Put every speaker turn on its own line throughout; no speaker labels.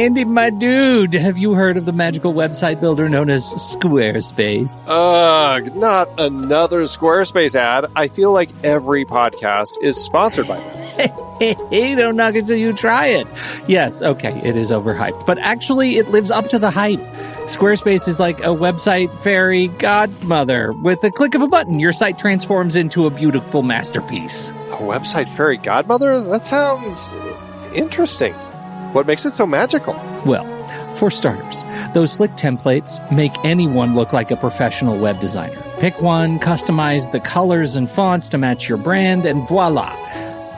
Andy, my dude, have you heard of the magical website builder known as Squarespace?
Ugh, not another Squarespace ad. I feel like every podcast is sponsored by them.
Hey, don't knock it till you try it. Yes, okay, it is overhyped, but actually it lives up to the hype. Squarespace is like a website fairy godmother. With a click of a button, your site transforms into a beautiful masterpiece.
A website fairy godmother? That sounds interesting. What makes it so magical?
Well, for starters, those slick templates make anyone look like a professional web designer. Pick one, customize the colors and fonts to match your brand, and voila.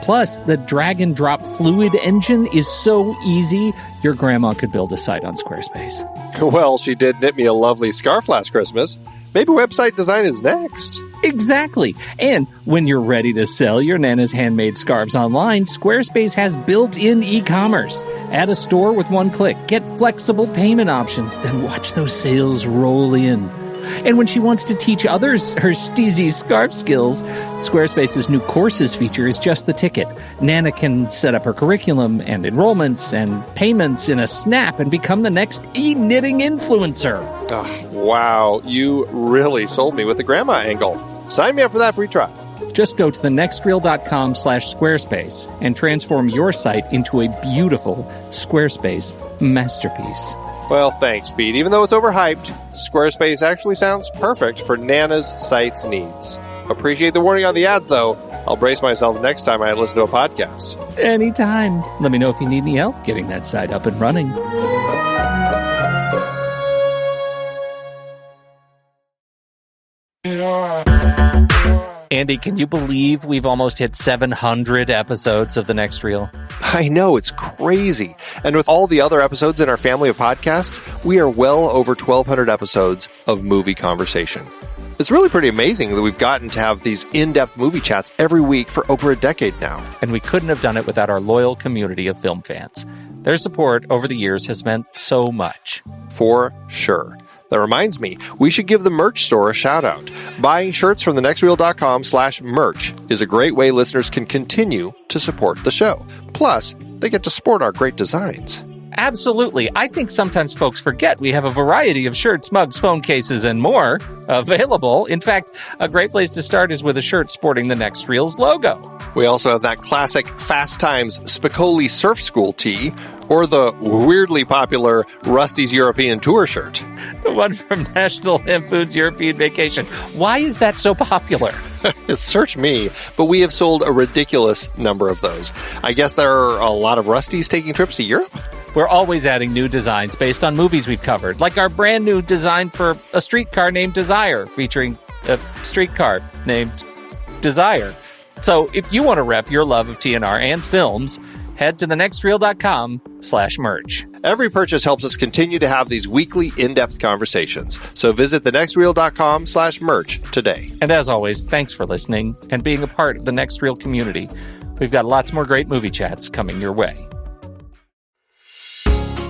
Plus, the drag-and-drop fluid engine is so easy, your grandma could build a site on Squarespace.
Well, she did knit me a lovely scarf last Christmas. Maybe website design is next.
Exactly. And when you're ready to sell your Nana's handmade scarves online, Squarespace has built-in e-commerce. Add a store with one click. Get flexible payment options. Then watch those sales roll in. And when she wants to teach others her steezy scarf skills, Squarespace's new courses feature is just the ticket. Nana can set up her curriculum and enrollments and payments in a snap and become the next e-knitting influencer.
Oh, wow, you really sold me with the grandma angle. Sign me up for that free trial.
Just go to thenextreel.com/Squarespace and transform your site into a beautiful Squarespace masterpiece.
Well, thanks, Pete. Even though it's overhyped, Squarespace actually sounds perfect for Nana's site's needs. Appreciate the warning on the ads, though. I'll brace myself next time I listen to a podcast.
Anytime. Let me know if you need any help getting that site up and running. Andy, can you believe we've almost hit 700 episodes of The Next Reel?
I know, it's crazy. And with all the other episodes in our family of podcasts, we are well over 1,200 episodes of movie conversation. It's really pretty amazing that we've gotten to have these in-depth movie chats every week for over a decade now.
And we couldn't have done it without our loyal community of film fans. Their support over the years has meant so much.
For sure. That reminds me, we should give the merch store a shout out. Buying shirts from thenextreel.com/merch is a great way listeners can continue to support the show. Plus, they get to sport our great designs.
Absolutely. I think sometimes folks forget we have a variety of shirts, mugs, phone cases, and more available. In fact, a great place to start is with a shirt sporting the Next Reel's logo.
We also have that classic Fast Times Spicoli Surf School tee, or the weirdly popular Rusty's European Tour shirt.
The one from National Lampoon's European Vacation. Why is that so popular?
Search me, but we have sold a ridiculous number of those. I guess there are a lot of Rustys taking trips to Europe?
We're always adding new designs based on movies we've covered, like our brand new design for a streetcar named Desire, featuring a streetcar named Desire. So if you want to rep your love of TNR and films, head to thenextreel.com/merch.
Every purchase helps us continue to have these weekly in-depth conversations. So visit thenextreel.com/merch today.
And as always, thanks for listening and being a part of the Next Reel community. We've got lots more great movie chats coming your way.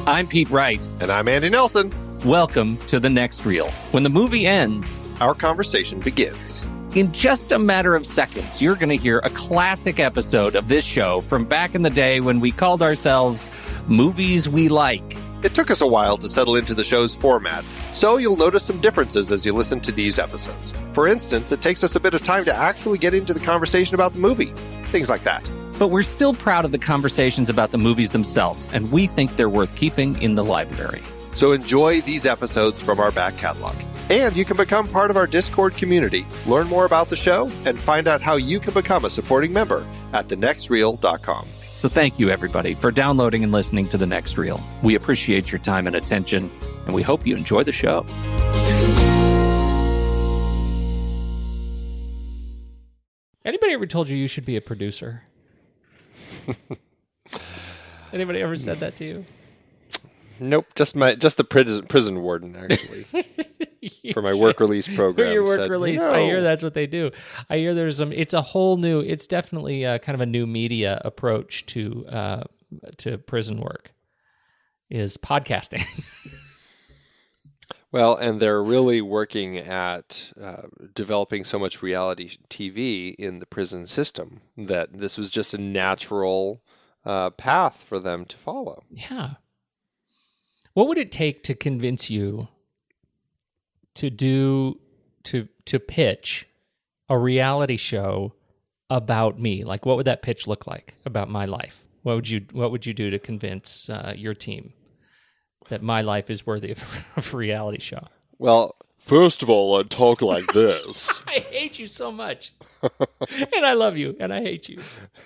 I'm Pete Wright.
And I'm Andy Nelson.
Welcome to The Next Reel. When the movie ends,
our conversation begins.
In just a matter of seconds, you're going to hear a classic episode of this show from back in the day when we called ourselves Movies We Like.
It took us a while to settle into the show's format, so you'll notice some differences as you listen to these episodes. For instance, it takes us a bit of time to actually get into the conversation about the movie. Things like that.
But we're still proud of the conversations about the movies themselves, and we think they're worth keeping in the library.
So enjoy these episodes from our back catalog. And you can become part of our Discord community, learn more about the show, and find out how you can become a supporting member at thenextreel.com.
So thank you, everybody, for downloading and listening to The Next Reel. We appreciate your time and attention, and we hope you enjoy the show. Anybody ever told you should be a producer? Anybody ever said that to you?
Nope, just the prison warden, actually. For my work release program.
For your work release. No. I hear that's what they do. I hear it's a whole new, it's definitely kind of a new media approach to prison work, is podcasting.
Well, and they're really working at developing so much reality TV in the prison system that this was just a natural path for them to follow.
Yeah. What would it take to convince you to pitch a reality show about me? Like, what would that pitch look like about my life? What would you do to convince your team that my life is worthy of a reality show?
Well, first of all, I'd talk like this.
I hate you so much. And I love you, and I hate you.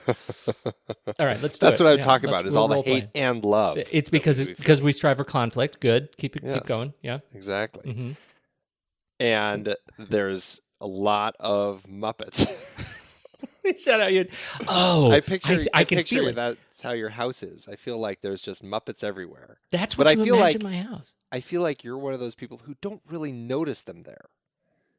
All right, let's do
That's
it.
what I'm talking about, is all the
role-playing.
hate and love.
It's because we strive for conflict. Good. Keep going. Yeah.
Exactly.
Mm-hmm.
And there's a lot of Muppets.
Is that how you'd... Oh,
I picture
can feel it.
That's how your house is. I feel like there's just Muppets everywhere.
That's what you imagine my house.
I feel like you're one of those people who don't really notice them there.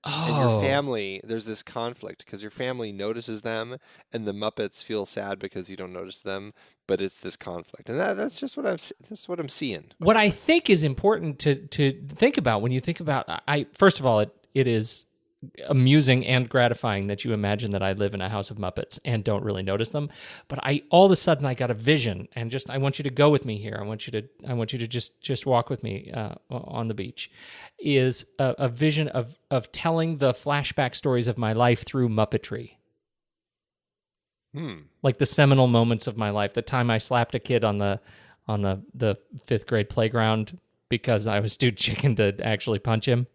Oh.
And your family, there's this conflict because your family notices them and the Muppets feel sad because you don't notice them, but it's this conflict. And that's just what I'm seeing.
What I think is important to think about when you think about... First of all, it is amusing and gratifying that you imagine that I live in a house of Muppets and don't really notice them. But all of a sudden I got a vision, and I want you to go with me here. I want you to just walk with me on the beach. Is a vision of telling the flashback stories of my life through Muppetry. Like the seminal moments of my life. The time I slapped a kid on the fifth grade playground because I was too chicken to actually punch him.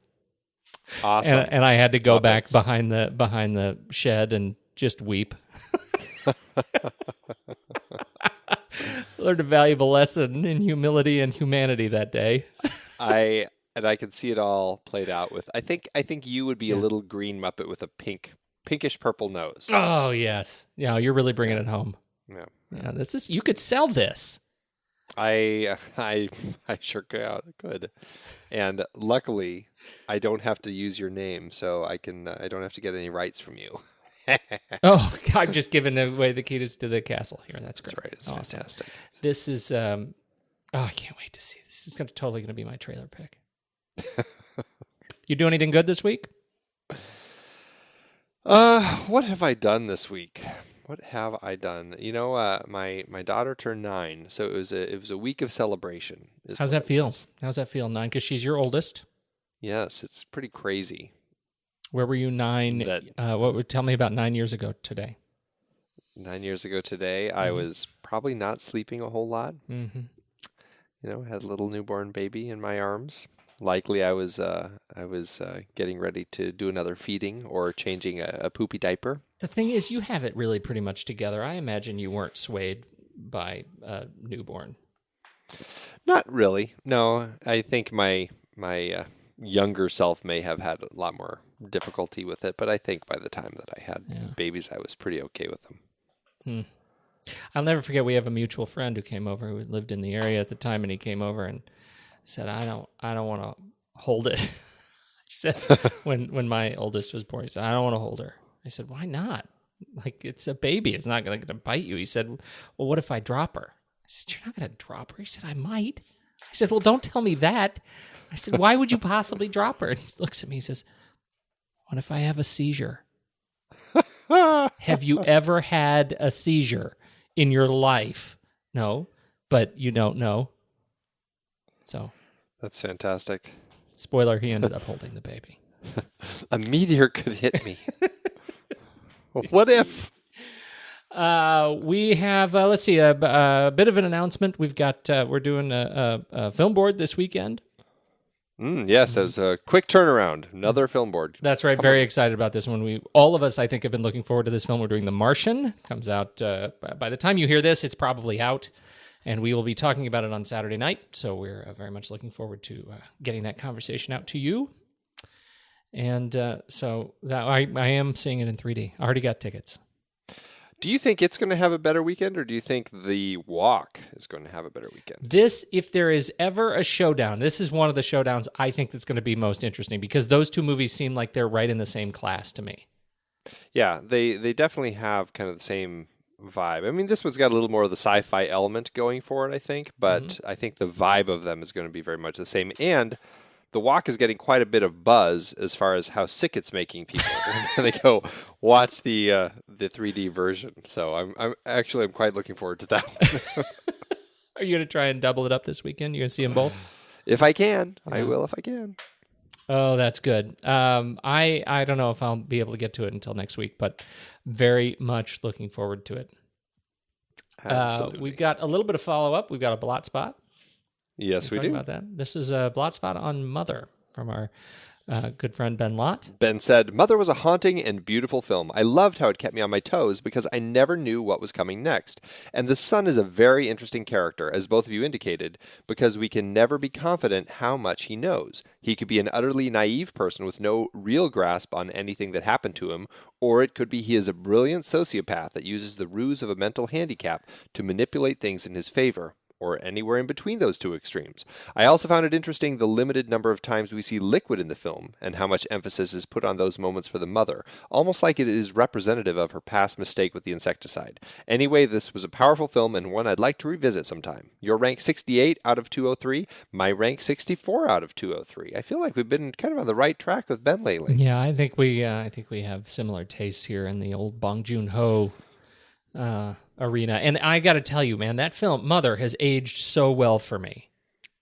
Awesome.
And I had to go back behind the shed and just weep. Learned a valuable lesson in humility and humanity that day.
I can see it all played out with. I think you would be a little green Muppet with a pinkish purple nose.
Oh yes, yeah, you're really bringing it home.
Yeah.
This is, you could sell this.
I sure could. And luckily, I don't have to use your name, so I don't have to get any rights from you.
Oh, I've just given away the keys to the castle here. That's great.
That's right. It's
awesome.
Fantastic.
This is, I can't wait to see. This is totally going to be my trailer pick. You do anything good this week?
What have I done this week? What have I done? You know, my daughter turned 9, so it was a week of celebration.
How's that feel? 9? Because she's your oldest.
Yes, it's pretty crazy.
Where were you 9? Tell me about 9 years ago today.
9 years ago today, I was probably not sleeping a whole lot.
Mm-hmm.
You know, had a little newborn baby in my arms. Likely, I was getting ready to do another feeding or changing a poopy diaper.
The thing is, you have it really pretty much together. I imagine you weren't swayed by a newborn.
Not really. No, I think my younger self may have had a lot more difficulty with it, but I think by the time that I had babies, I was pretty okay with them.
I'll never forget, we have a mutual friend who came over, who lived in the area at the time, and he came over and said, I don't want to hold it. I said, when my oldest was born, he said, I don't want to hold her. I said, why not? Like, it's a baby. It's not going to bite you. He said, well, what if I drop her? I said, you're not going to drop her. He said, I might. I said, well, don't tell me that. I said, why would you possibly drop her? And he looks at me, he says, what if I have a seizure? Have you ever had a seizure in your life? No, but you don't know. So
that's fantastic.
Spoiler, he ended up holding the baby.
A meteor could hit me. What if?
We have, let's see, a bit of an announcement. We've got, we're doing a film board this weekend.
Yes, as a quick turnaround, another film board.
That's right. Very excited about this one. All of us, I think, have been looking forward to this film. We're doing The Martian. Comes out, by the time you hear this, it's probably out. And we will be talking about it on Saturday night. So we're very much looking forward to getting that conversation out to you. And so that I am seeing it in 3D. I already got tickets.
Do you think it's going to have a better weekend, or do you think The Walk is going to have a better weekend?
This, if there is ever a showdown, this is one of the showdowns I think that's going to be most interesting, because those two movies seem like they're right in the same class to me.
Yeah, they definitely have kind of the same vibe. I mean, this one's got a little more of the sci-fi element going for it, I think, but I think the vibe of them is going to be very much the same. And The Walk is getting quite a bit of buzz as far as how sick it's making people when they go watch the 3D version. So I'm quite looking forward to that one.
Are you going to try and double it up this weekend? You going to see them both?
If I can, I will if I can.
Oh, that's good. I don't know if I'll be able to get to it until next week, but very much looking forward to it.
Absolutely.
We've got a little bit of follow-up. We've got a blot spot.
Yes, we do.
About that. This is a blot spot on Mother from our good friend Ben Lott.
Ben said, Mother was a haunting and beautiful film. I loved how it kept me on my toes because I never knew what was coming next. And the son is a very interesting character, as both of you indicated, because we can never be confident how much he knows. He could be an utterly naive person with no real grasp on anything that happened to him, or it could be he is a brilliant sociopath that uses the ruse of a mental handicap to manipulate things in his favor, or anywhere in between those two extremes. I also found it interesting the limited number of times we see liquid in the film, and how much emphasis is put on those moments for the mother, almost like it is representative of her past mistake with the insecticide. Anyway, this was a powerful film, and one I'd like to revisit sometime. Your rank 68 out of 203, my rank 64 out of 203. I feel like we've been kind of on the right track with Ben lately.
Yeah, I think we have similar tastes here in the old Bong Joon-ho arena. And I got to tell you, man, that film, Mother, has aged so well for me.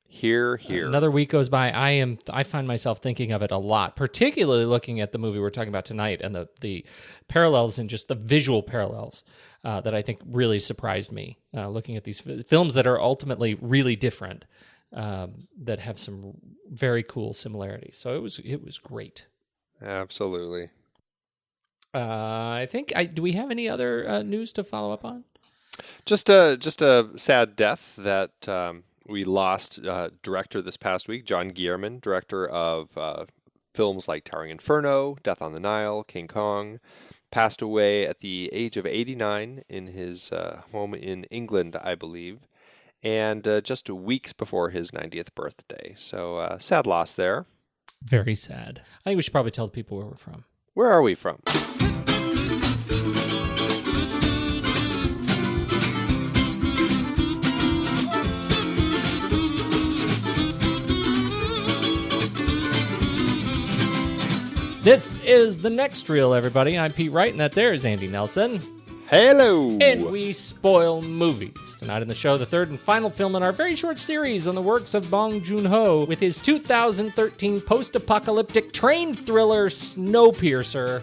Here.
Another week goes by. I find myself thinking of it a lot, particularly looking at the movie we're talking about tonight and the parallels and just the visual parallels that I think really surprised me. Looking at these films that are ultimately really different, that have some very cool similarities. So it was great.
Absolutely.
I think. Do we have any other news to follow up on?
Just a sad death that we lost director this past week, John Guillermin, director of films like Towering Inferno, Death on the Nile, King Kong, passed away at the age of 89 in his home in England, I believe, and just weeks before his 90th birthday. So sad loss there.
Very sad. I think we should probably tell the people where we're from.
Where are we from?
This is The Next Reel, everybody. I'm Pete Wright, and that there is Andy Nelson.
Hello!
And we spoil movies. Tonight in the show, the third and final film in our very short series on the works of Bong Joon-ho with his 2013 post-apocalyptic train thriller, Snowpiercer.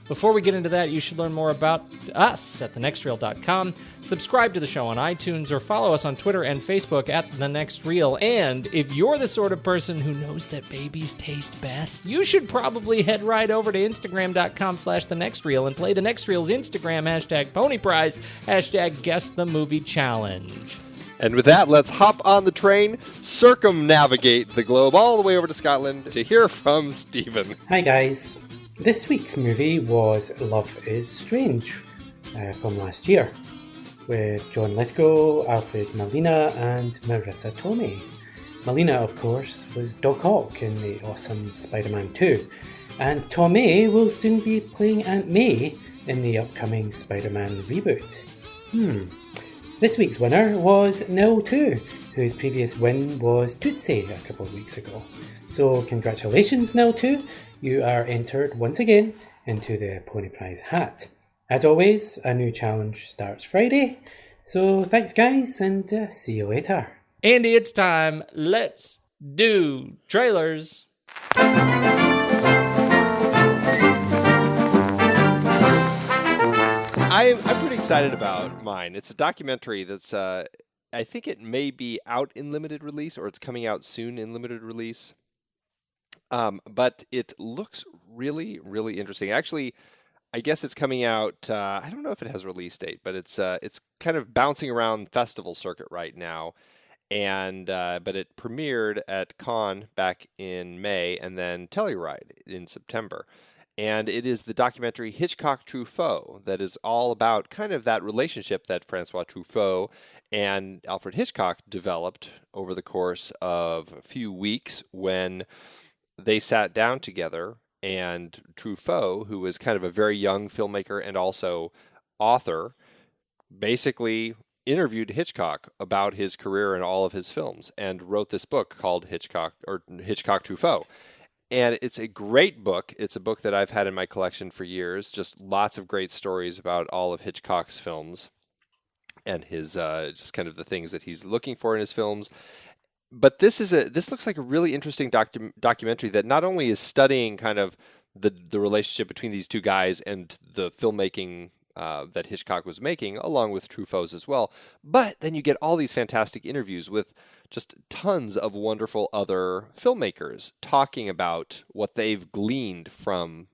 Before we get into that, you should learn more about us at thenextreel.com. Subscribe to the show on iTunes or follow us on Twitter and Facebook at The Next Reel. And if you're the sort of person who knows that babies taste best, you should probably head right over to Instagram.com/TheNextReel and play The Next Reel's Instagram #PonyPrize, #GuessTheMovieChallenge.
And with that, let's hop on the train, circumnavigate the globe all the way over to Scotland to hear from Stephen.
Hi guys. This week's movie was Love is Strange from last year with John Lithgow, Alfred Molina and Marissa Tomei. Molina, of course, was Doc Ock in the awesome Spider-Man 2, and Tomei will soon be playing Aunt May in the upcoming Spider-Man reboot. This week's winner was Nil 2, whose previous win was Tootsie a couple of weeks ago. So congratulations, Nil 2. You are entered once again into the Pony Prize hat. As always, a new challenge starts Friday. So thanks guys, and see you later.
Andy, it's time. Let's do trailers.
I'm pretty excited about mine. It's a documentary that's, I think it may be out in limited release, or it's coming out soon in limited release. But it looks really, really interesting. Actually, I guess it's coming out, I don't know if it has a release date, but it's kind of bouncing around festival circuit right now. And but it premiered at Cannes back in May and then Telluride in September. And it is the documentary Hitchcock Truffaut that is all about kind of that relationship that Francois Truffaut and Alfred Hitchcock developed over the course of a few weeks when they sat down together, and Truffaut, who was kind of a very young filmmaker and also author, basically interviewed Hitchcock about his career and all of his films and wrote this book called Hitchcock Truffaut. And it's a great book. It's a book that I've had in my collection for years. Just lots of great stories about all of Hitchcock's films and his just kind of the things that he's looking for in his films. But this looks like a really interesting documentary that not only is studying kind of the relationship between these two guys and the filmmaking that Hitchcock was making, along with Truffaut's as well, but then you get all these fantastic interviews with just tons of wonderful other filmmakers talking about what they've gleaned from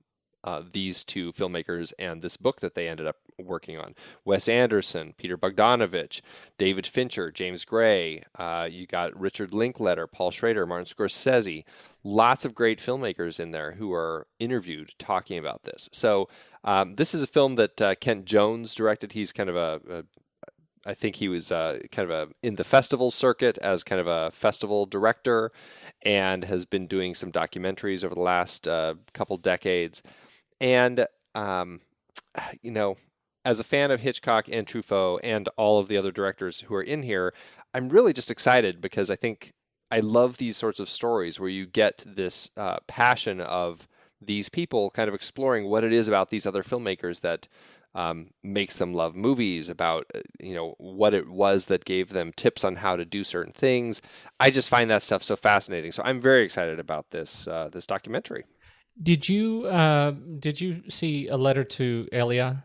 these two filmmakers and this book that they ended up working on. Wes Anderson, Peter Bogdanovich, David Fincher, James Gray, you got Richard Linklater, Paul Schrader, Martin Scorsese, lots of great filmmakers in there who are interviewed talking about this. So this is a film that Kent Jones directed. He's kind of I think he was kind of in the festival circuit as kind of a festival director and has been doing some documentaries over the last couple decades. And, you know, as a fan of Hitchcock and Truffaut and all of the other directors who are in here, I'm really just excited because I think I love these sorts of stories where you get this passion of these people kind of exploring what it is about these other filmmakers that makes them love movies, about, you know, what it was that gave them tips on how to do certain things. I just find that stuff so fascinating. So I'm very excited about this documentary.
Did you see A Letter to Elia?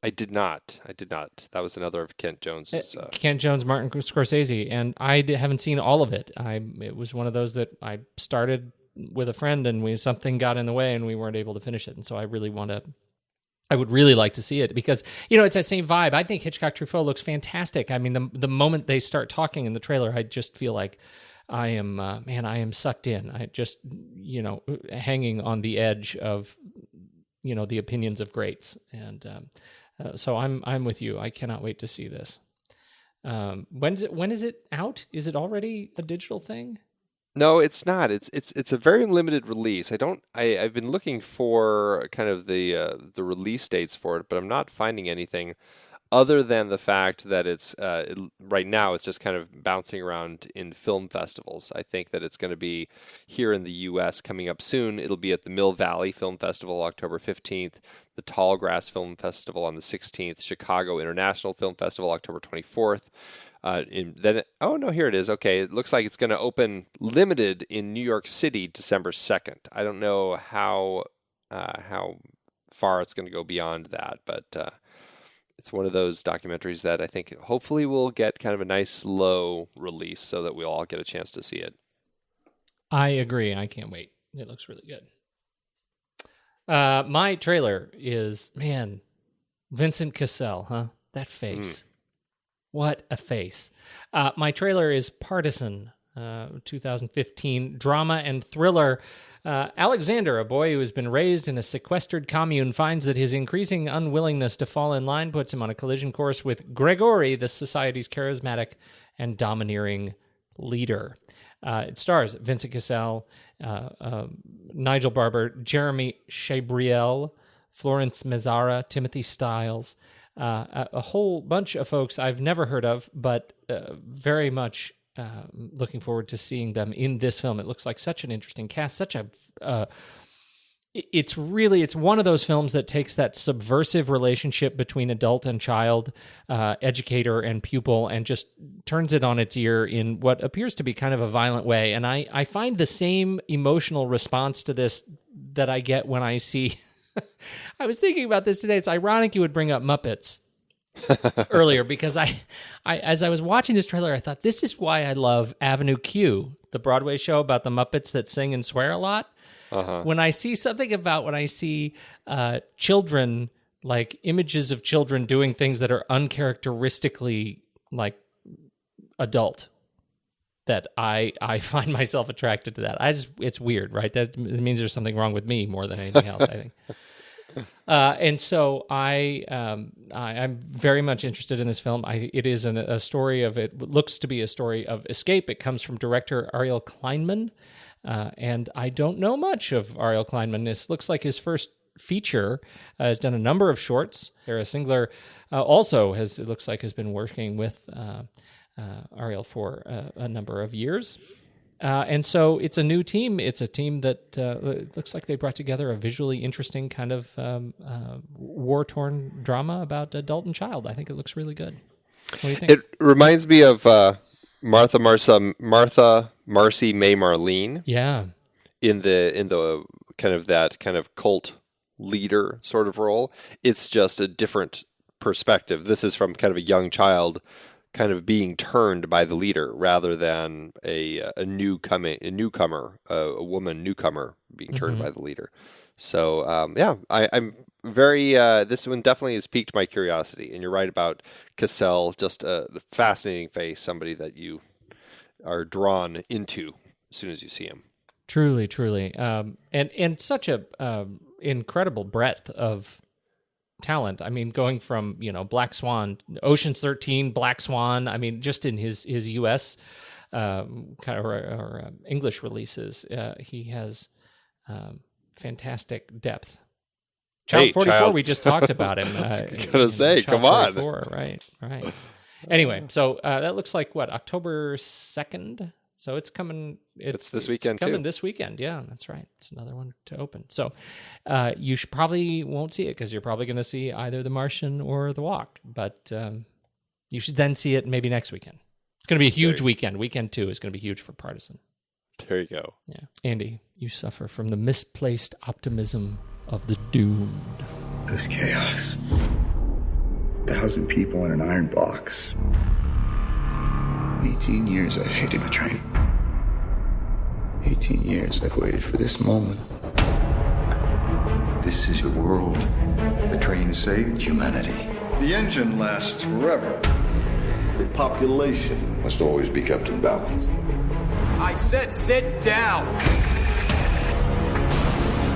I did not. That was another of Kent Jones's.
Kent Jones, Martin Scorsese, and I haven't seen all of it. It was one of those that I started with a friend, and something got in the way, and we weren't able to finish it. And so I would really like to see it because, you know, it's that same vibe. I think Hitchcock Truffaut looks fantastic. I mean, the moment they start talking in the trailer, I just feel like I am sucked in. I just, you know, hanging on the edge of, you know, the opinions of greats. And so I'm with you. I cannot wait to see this. When is it out? Is it already a digital thing?
No, it's not. It's a very limited release. I've been looking for kind of the release dates for it, but I'm not finding anything other than the fact that it's right now it's just kind of bouncing around in film festivals. I think that it's going to be here in the U.S. coming up soon. It'll be at the Mill Valley Film Festival October 15th, the Tallgrass Film Festival on the 16th, Chicago International Film Festival October 24th. Here it is. Okay, it looks like it's going to open limited in New York City December 2nd. I don't know how far it's going to go beyond that, but it's one of those documentaries that I think hopefully will get kind of a nice slow release so that we'll all get a chance to see it.
I agree. I can't wait. It looks really good. My trailer is, man, Vincent Cassel, huh? That face. What a face. My trailer is Partisan, 2015 drama and thriller. Alexander, a boy who has been raised in a sequestered commune, finds that his increasing unwillingness to fall in line puts him on a collision course with Gregory, the society's charismatic and domineering leader. It stars Vincent Cassel, Nigel Barber, Jeremy Chabriel, Florence Mazzara, Timothy Stiles, a whole bunch of folks I've never heard of, but very much looking forward to seeing them in this film. It looks like such an interesting cast, it's one of those films that takes that subversive relationship between adult and child, educator and pupil, and just turns it on its ear in what appears to be kind of a violent way. And I find the same emotional response to this that I get when I see... I was thinking about this today. It's ironic you would bring up Muppets earlier because I as I was watching this trailer, I thought this is why I love Avenue Q, the Broadway show about the Muppets that sing and swear a lot. When I see children, like images of children doing things that are uncharacteristically like adult, that I find myself attracted to that. It's weird, right? That means there's something wrong with me more than anything else, I think. And so I'm very much interested in this film. It is a story of, it looks to be a story of escape. It comes from director Ariel Kleinman. And I don't know much of Ariel Kleinman. This looks like his first feature. Has done a number of shorts. Sarah Singler also has been working with Ariel for a number of years. And so it's a new team. It's a team that looks like they brought together a visually interesting kind of war-torn drama about adult and child. I think it looks really good. What do you think?
It reminds me of Marcy May Marlene.
Yeah.
In the kind of cult leader sort of role. It's just a different perspective. This is from kind of a young child kind of being turned by the leader rather than a newcomer, a woman newcomer being turned by the leader. So I'm very this one definitely has piqued my curiosity. And you're right about Cassell, just a fascinating face, somebody that you are drawn into as soon as you see him.
Truly, and such a incredible breadth of talent. I mean, going from Black Swan, Ocean's 13, Black Swan. I mean, just in his U.S. English releases, he has fantastic depth. Child 44, we just talked about him.
Gonna say, come on,
right. Anyway, so that looks like October 2nd. So it's coming. It's
this weekend
it's coming
too.
This weekend, yeah, that's right. It's another one to open. So you probably won't see it because you're probably going to see either The Martian or The Walk. But you should then see it maybe next weekend. It's going to be a huge weekend. Weekend 2 is going to be huge for Partisan.
There you go.
Yeah, Andy, you suffer from the misplaced optimism of the doomed.
There's chaos. 1,000 people in an iron box. 18 years I've hated a train. 18 years I've waited for this moment.
This is the world. The train saved humanity.
The engine lasts forever. The population must always be kept in balance.
I said sit down!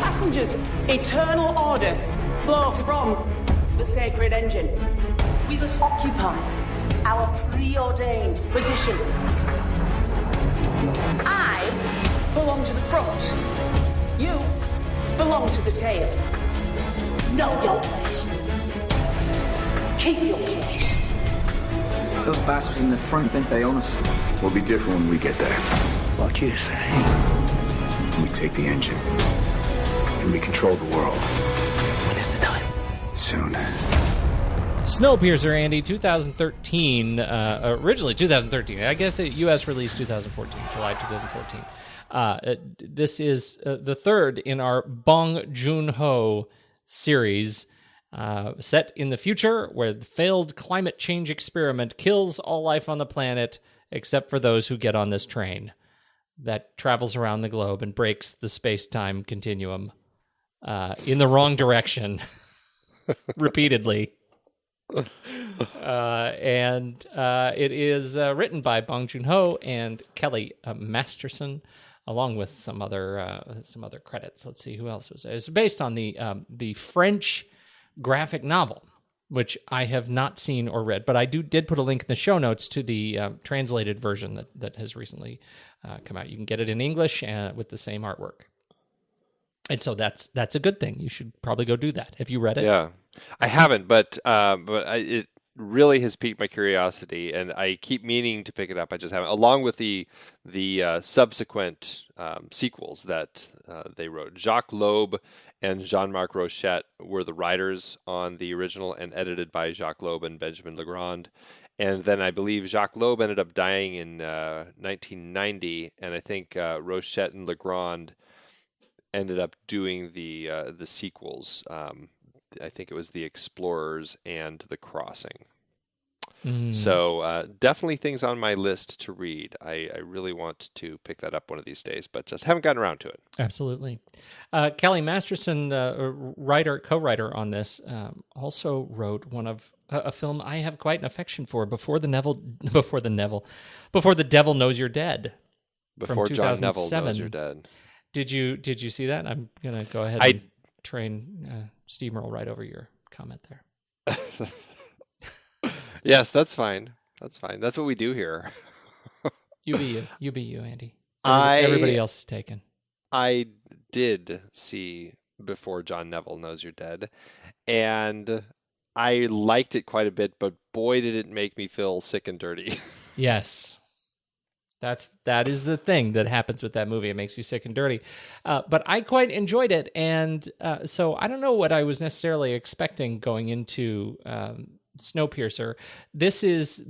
Passengers, eternal order flows from the sacred engine. We must occupy our preordained position. I belong to the front. You belong to the tail. Know your place. Keep your place.
Those bastards in the front think they own us.
We'll be different when we get there.
What you say?
We take the engine. And we control the world.
When is the time?
Soon.
Snowpiercer, Andy, 2013, originally 2013. I guess U.S. release 2014, July 2014. This is the third in our Bong Joon-ho series, set in the future where the failed climate change experiment kills all life on the planet except for those who get on this train that travels around the globe and breaks the space-time continuum in the wrong direction repeatedly. And it is written by Bong Joon-ho and Kelly Masterson, along with some other credits. Let's see who else was. It's based on the French graphic novel, which I have not seen or read, but I did put a link in the show notes to the translated version that has recently come out. You can get it in English and with the same artwork. And so that's a good thing. You should probably go do that. Have you read it?
Yeah, I haven't, but it really has piqued my curiosity, and I keep meaning to pick it up. I just haven't. Along with the subsequent sequels that they wrote, Jacques Loeb and Jean-Marc Rochette were the writers on the original, and edited by Jacques Loeb and Benjamin Legrand. And then I believe Jacques Loeb ended up dying in 1990, and I think Rochette and Legrand ended up doing the sequels. I think it was The Explorers and The Crossing. So definitely things on my list to read. I really want to pick that up one of these days, but just haven't gotten around to it.
Absolutely. Kelly Masterson, co-writer on this, also wrote a film I have quite an affection for, Before the Devil Knows You're Dead.
Before John Neville Knows You're Dead.
Did you see that? I'm gonna go ahead and steamroll right over your comment there.
Yes, that's fine. That's fine. That's what we do here.
You be you, Andy. Everybody else is taken.
I did see Before John Neville Knows You're Dead, and I liked it quite a bit, but boy, did it make me feel sick and dirty.
Yes. That is the thing that happens with that movie. It makes you sick and dirty. But I quite enjoyed it, and so I don't know what I was necessarily expecting going into Snowpiercer. This is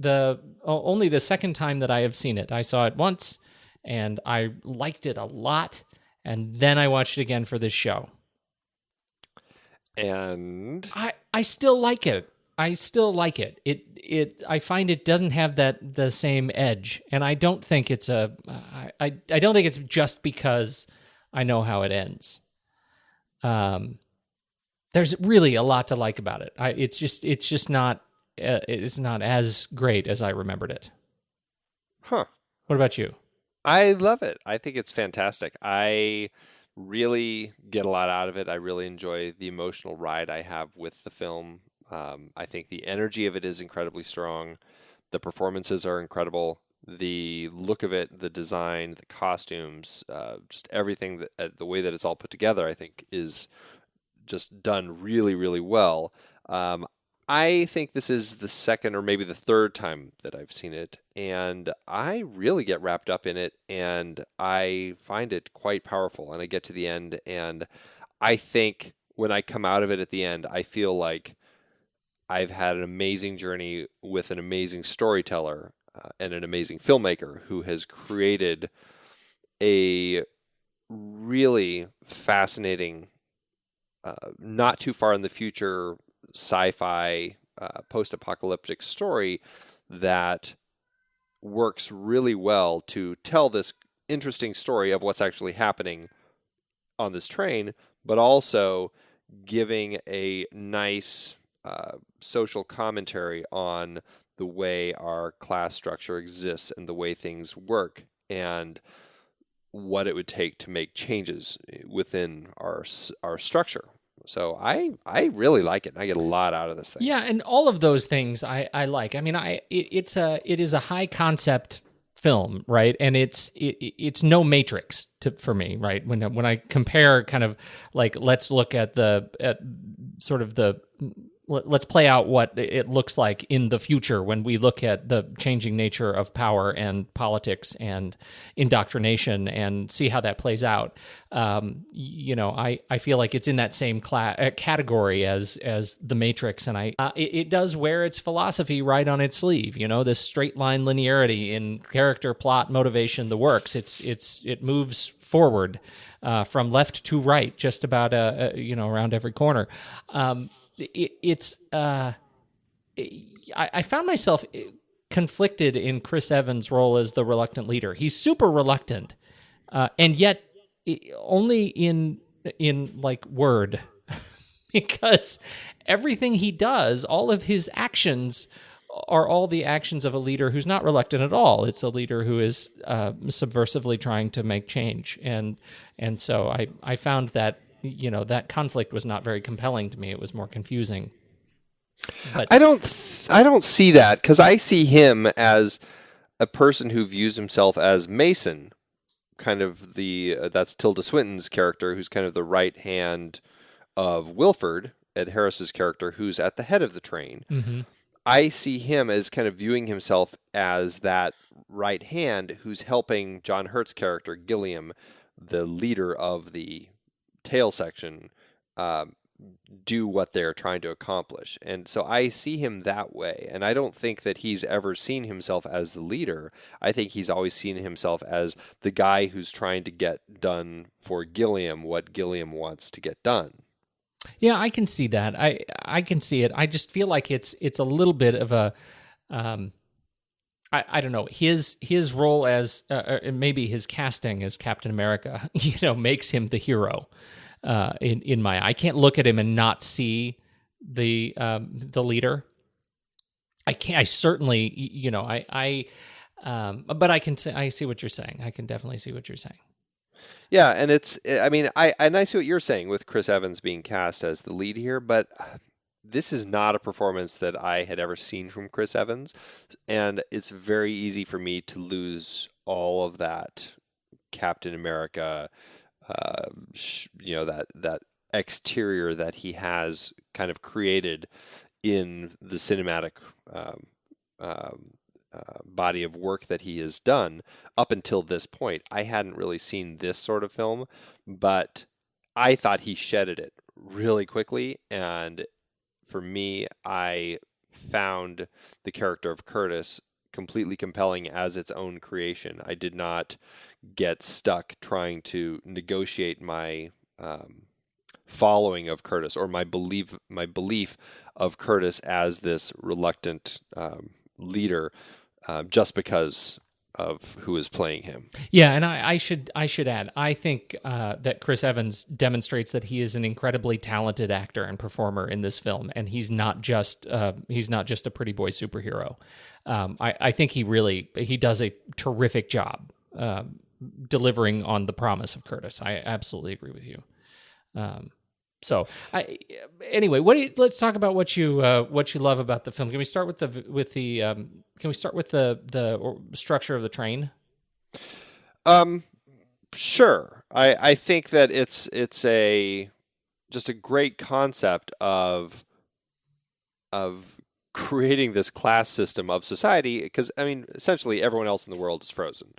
only the second time that I have seen it. I saw it once, and I liked it a lot, and then I watched it again for this show.
And
I still like it. I still like it. I find it doesn't have the same edge, and I don't think it's I don't think it's just because I know how it ends. There's really a lot to like about it. It's just not as great as I remembered it.
Huh.
What about you?
I love it. I think it's fantastic. I really get a lot out of it. I really enjoy the emotional ride I have with the film. I think the energy of it is incredibly strong. The performances are incredible. The look of it, the design, the costumes, just everything, the way that it's all put together, I think is just done really, really well. I think this is the second or maybe the third time that I've seen it, and I really get wrapped up in it, and I find it quite powerful. And I get to the end, and I think when I come out of it at the end, I feel like I've had an amazing journey with an amazing storyteller and an amazing filmmaker who has created a really fascinating, not too far in the future, sci-fi, post-apocalyptic story that works really well to tell this interesting story of what's actually happening on this train, but also giving a nice social commentary on the way our class structure exists and the way things work and what it would take to make changes within our structure. So I really like it. I get a lot out of this thing.
Yeah, and all of those things I like. I mean, it is a high concept film, right? And it's no Matrix for me, right? When I compare kind of like let's look at let's play out what it looks like in the future when we look at the changing nature of power and politics and indoctrination and see how that plays out. I feel like it's in that same category as the Matrix, and it does wear its philosophy right on its sleeve. This straight line linearity in character, plot, motivation, the works. It moves forward from left to right, just about around every corner. I found myself conflicted in Chris Evans' role as the reluctant leader. He's super reluctant, and yet only in like word, because everything he does, all of his actions are all the actions of a leader who's not reluctant at all. It's a leader who is subversively trying to make change, and so I found that. That conflict was not very compelling to me. It was more confusing. But
I don't see that, because I see him as a person who views himself as Mason, kind of that's Tilda Swinton's character, who's kind of the right hand of Wilford, Ed Harris's character, who's at the head of the train.
Mm-hmm.
I see him as kind of viewing himself as that right hand who's helping John Hurt's character, Gilliam, the leader of the tail section, do what they're trying to accomplish. And so I see him that way, and I don't think that he's ever seen himself as the leader. I think he's always seen himself as the guy who's trying to get done for Gilliam what Gilliam wants to get done.
Yeah, I can see that. I can see it. I just feel like it's a little bit of a I don't know, his role as maybe his casting as Captain America, makes him the hero. In my, I can't look at him and not see the leader. I can't. I certainly, but I see what you're saying. I can definitely see what you're saying.
Yeah, and I see what you're saying with Chris Evans being cast as the lead here, but this is not a performance that I had ever seen from Chris Evans, and it's very easy for me to lose all of that Captain America, that exterior that he has kind of created in the cinematic body of work that he has done up until this point. I hadn't really seen this sort of film, but I thought he shedded it really quickly, and for me, I found the character of Curtis completely compelling as its own creation. I did not get stuck trying to negotiate my following of Curtis, or my belief of Curtis as this reluctant leader, just because of who is playing him.
Yeah, and I should add, I think that Chris Evans demonstrates that he is an incredibly talented actor and performer in this film, and he's not just a pretty boy superhero. I think he does a terrific job delivering on the promise of Curtis. I absolutely agree with you. Anyway, let's talk about what you love about the film. Can we start with the structure of the train?
Sure. I think that it's just a great concept of creating this class system of society, because I mean, essentially everyone else in the world is frozen,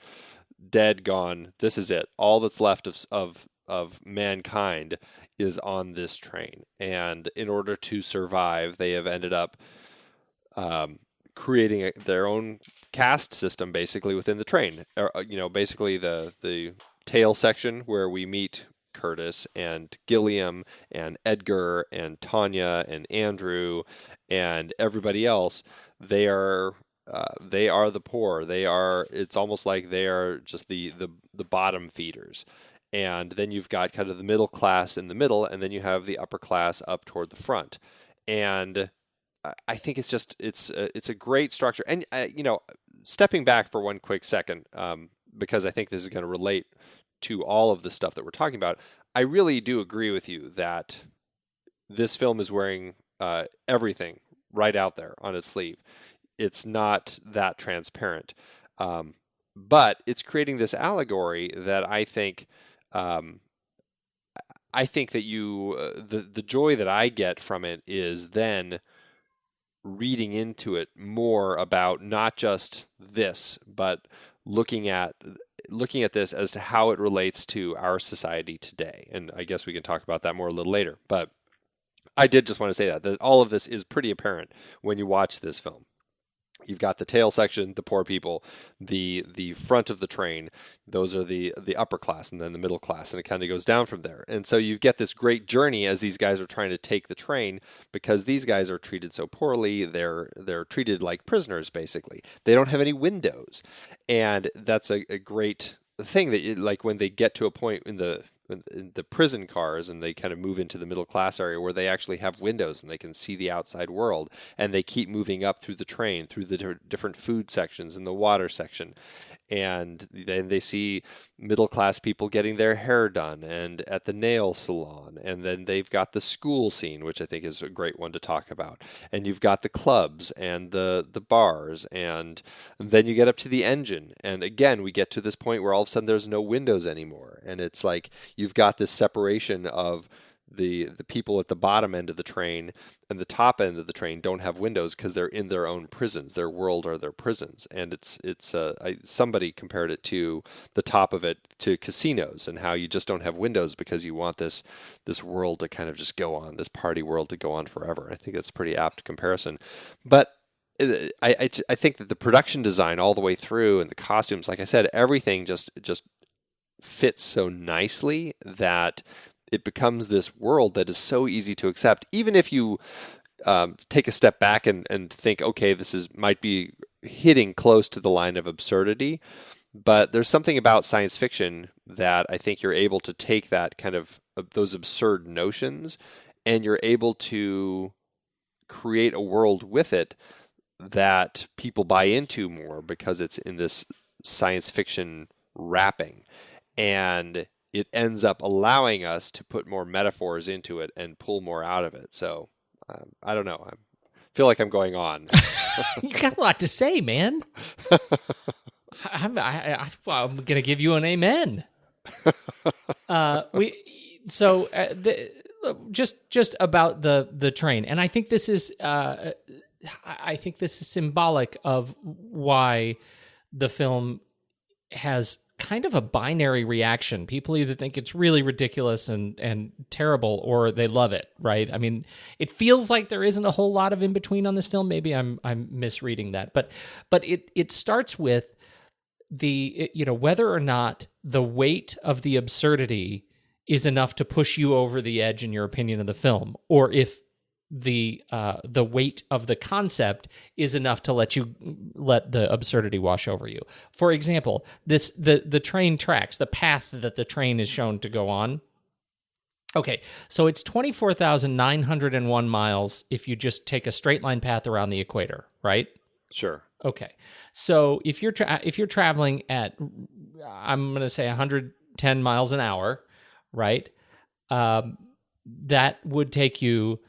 dead, gone. This is it. All that's left of mankind is on this train, and in order to survive, they have ended up creating their own caste system, basically within the train. Basically the tail section where we meet Curtis and Gilliam and Edgar and Tanya and Andrew and everybody else. They are the poor. It's almost like they are just the bottom feeders. And then you've got kind of the middle class in the middle, and then you have the upper class up toward the front. And I think it's a great structure. And stepping back for one quick second, because I think this is going to relate to all of the stuff that we're talking about, I really do agree with you that this film is wearing everything right out there on its sleeve. It's not that transparent, but it's creating this allegory that I think. I think that the joy that I get from it is then reading into it more about not just this, but looking at this as to how it relates to our society today. And I guess we can talk about that more a little later. But I did just want to say that all of this is pretty apparent when you watch this film. You've got the tail section, the poor people, the front of the train. Those are the upper class, and then the middle class, and it kind of goes down from there. And so you get this great journey as these guys are trying to take the train, because these guys are treated so poorly. They're treated like prisoners, basically. They don't have any windows, and that's a great thing that like when they get to a point in the prison cars and they kind of move into the middle class area where they actually have windows and they can see the outside world, and they keep moving up through the train, through the different food sections and the water section. And then they see middle class people getting their hair done and at the nail salon. And then they've got the school scene, which I think is a great one to talk about. And you've got the clubs and the bars. And then you get up to the engine. And again, we get to this point where all of a sudden there's no windows anymore. And it's like you've got this separation of the people at the bottom end of the train and the top end of the train don't have windows because they're in their own prisons. Their world are their prisons. And somebody compared it to the top of it to casinos, and how you just don't have windows because you want this world to kind of just go on, this party world to go on forever. I think that's a pretty apt comparison. But I think that the production design all the way through, and the costumes, like I said, everything just fits so nicely that it becomes this world that is so easy to accept, even if you take a step back and think, okay, might be hitting close to the line of absurdity. But there's something about science fiction that I think you're able to take that kind of those absurd notions, and you're able to create a world with it that people buy into more because it's in this science fiction wrapping. And it ends up allowing us to put more metaphors into it and pull more out of it. So I don't know. I feel like I'm going on.
You got a lot to say, man. I'm going to give you an amen. Just about the train, and I think this is symbolic of why the film has kind of a binary reaction. People either think it's really ridiculous and terrible, or they love it, right? I mean, it feels like there isn't a whole lot of in between on this film. Maybe I'm misreading that, but it starts with whether or not the weight of the absurdity is enough to push you over the edge in your opinion of the film, or if the weight of the concept is enough to let the absurdity wash over you. For example, the train tracks, the path that the train is shown to go on. Okay, so it's 24,901 miles if you just take a straight line path around the equator, right?
Sure.
Okay, so if you're traveling at, I'm going to say 110 miles an hour, right? That would take you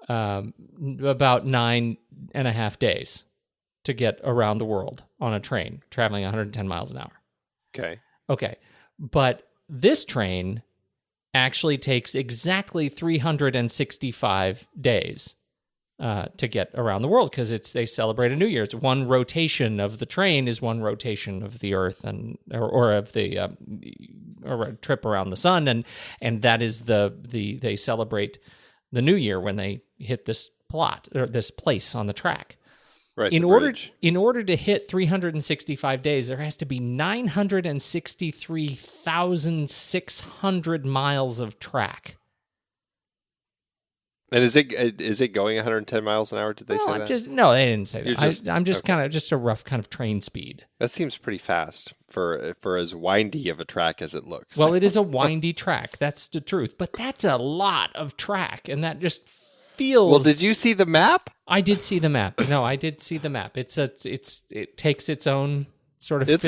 about 9.5 days to get around the world on a train traveling 110 miles an hour. Okay. But this train actually takes exactly 365 days to get around the world, because they celebrate a New Year. It's one rotation of the train is one rotation of the Earth or of the or a trip around the sun, and that is they celebrate the New Year when they hit this plot or this place on the track.
Right.
In order to hit 365 days, there has to be 963,600 miles of track.
And is it going 110 miles an hour? Did they say that?
No, they didn't say that. I'm just kind of just a rough kind of train speed.
That seems pretty fast for as windy of a track as it looks.
Well, it is a windy track. That's the truth. But that's a lot of track, and that just feels.
Well, did you see the map?
I did see the map. No, I did see the map. It takes its own sort of.
It's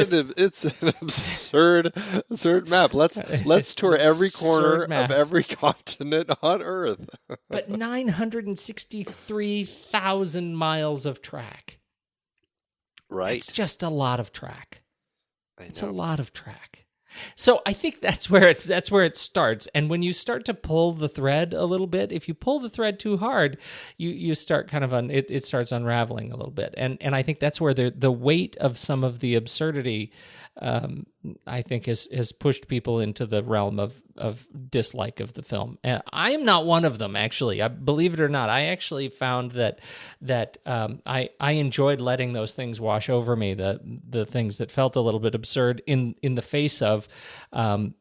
an absurd map. Let's tour every corner of every continent on Earth.
But 963,000 miles of track.
Right.
It's just a lot of track. It's a lot of track. So I think that's where it starts. And when you start to pull the thread a little bit, if you pull the thread too hard, you start kind of it starts unraveling a little bit. And I think that's where the weight of some of the absurdity, I think, has pushed people into the realm of dislike of the film. And I am not one of them, actually. Believe it or not, I actually found that I enjoyed letting those things wash over me, the things that felt a little bit absurd in the face of the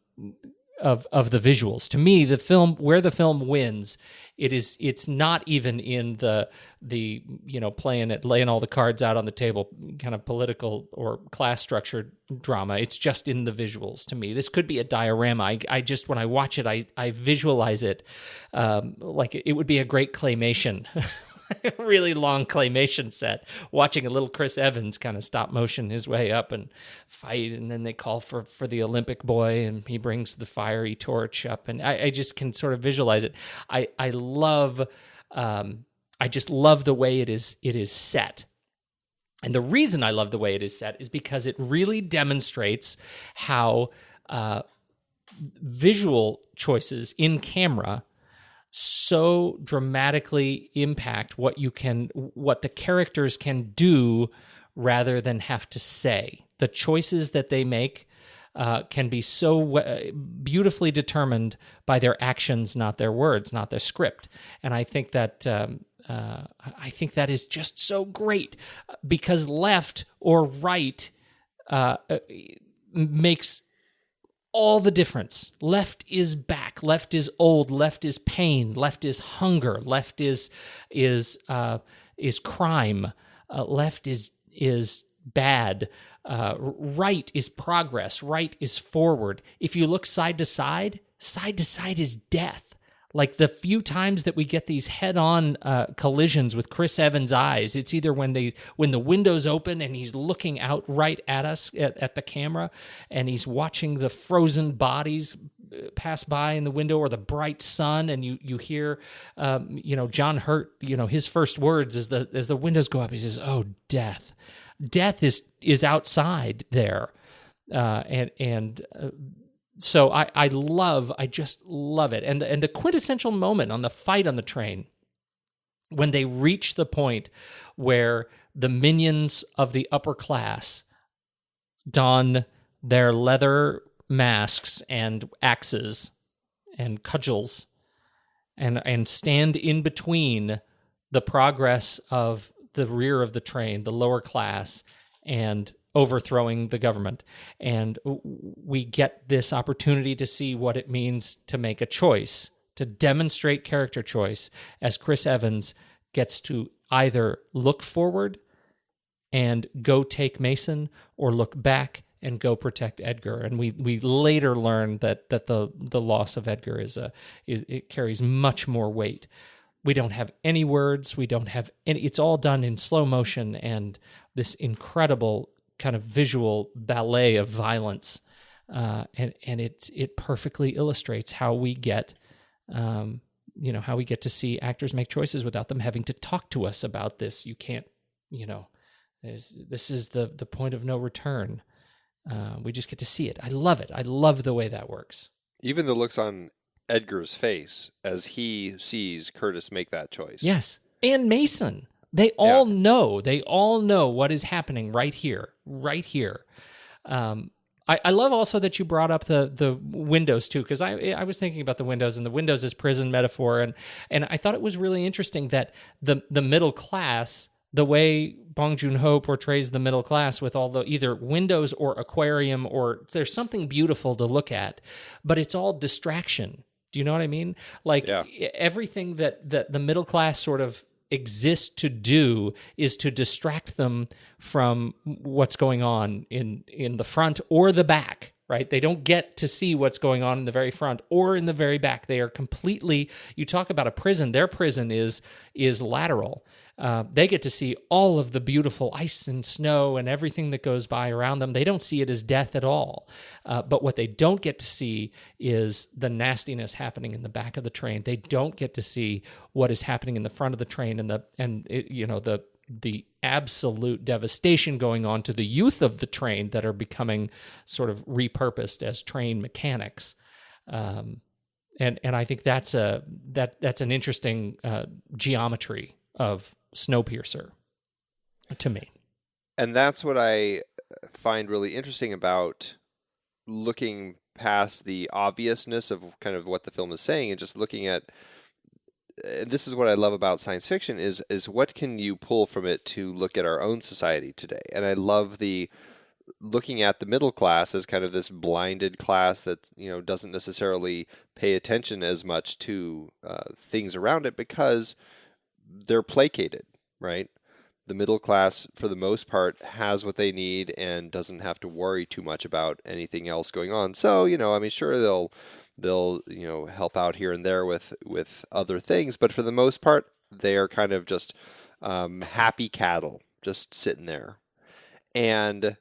visuals. To me, where the film wins, it's not even in the laying all the cards out on the table kind of political or class structured drama. It's just in the visuals. To me, this could be a diorama. I just, when I watch it, I visualize it like it would be a great claymation. A really long claymation set, watching a little Chris Evans kind of stop motion his way up and fight, and then they call for the Olympic boy, and he brings the fiery torch up, and I just can sort of visualize it. I just love the way it is set. And the reason I love the way it is set is because it really demonstrates how visual choices in camera so dramatically impact what the characters can do rather than have to say. The choices that they make can be so beautifully determined by their actions, not their words, not their script. And I think that is just so great, because left or right makes all the difference. Left is back. Left is old. Left is pain. Left is hunger. Left is crime. Left is bad. Right is progress. Right is forward. If you look side to side is death. Like the few times that we get these head-on collisions with Chris Evans' eyes, it's either when the window's open and he's looking out right at us at the camera, and he's watching the frozen bodies pass by in the window, or the bright sun, and you hear John Hurt, his first words as the windows go up, he says, "Oh, death is outside there," So I just love it. And the quintessential moment on the fight on the train, when they reach the point where the minions of the upper class don their leather masks and axes and cudgels and stand in between the progress of the rear of the train, the lower class, and overthrowing the government. And we get this opportunity to see what it means to make a choice, to demonstrate character choice, as Chris Evans gets to either look forward and go take Mason, or look back and go protect Edgar. And we later learn that the loss of Edgar it carries much more weight. We don't have any words. We don't have any. It's all done in slow motion and this incredible kind of visual ballet of violence, and it perfectly illustrates how we get. How we get to see actors make choices without them having to talk to us about this. You can't, this is the point of no return. We just get to see it. I love it. I love the way that works.
Even the looks on Edgar's face as he sees Curtis make that choice.
Yes. And Mason. They all know. They all know what is happening right here. Right here. I love also that you brought up the windows too, because I was thinking about the windows, and the windows as prison metaphor, and I thought it was really interesting that the middle class, the way Bong Joon-ho portrays the middle class with all the either windows or aquarium, or there's something beautiful to look at, but it's all distraction. Do you know what I mean? Like everything that the middle class sort of exists to do is to distract them from what's going on in the front or the back, right? They don't get to see what's going on in the very front or in the very back. They are completely, you talk about a prison, their prison is lateral. They get to see all of the beautiful ice and snow and everything that goes by around them. They don't see it as death at all. But what they don't get to see is the nastiness happening in the back of the train. They don't get to see what is happening in the front of the train the absolute devastation going on to the youth of the train that are becoming sort of repurposed as train mechanics. And I think that's an interesting geometry of Snowpiercer to me.
And that's what I find really interesting about looking past the obviousness of kind of what the film is saying and just looking at, this is what I love about science fiction is what can you pull from it to look at our own society today. And I love looking at the middle class as kind of this blinded class that, doesn't necessarily pay attention as much to things around it because they're placated, right? The middle class, for the most part, has what they need and doesn't have to worry too much about anything else going on. So, sure, they'll help out here and there with other things, but for the most part, they are kind of just happy cattle, just sitting there. And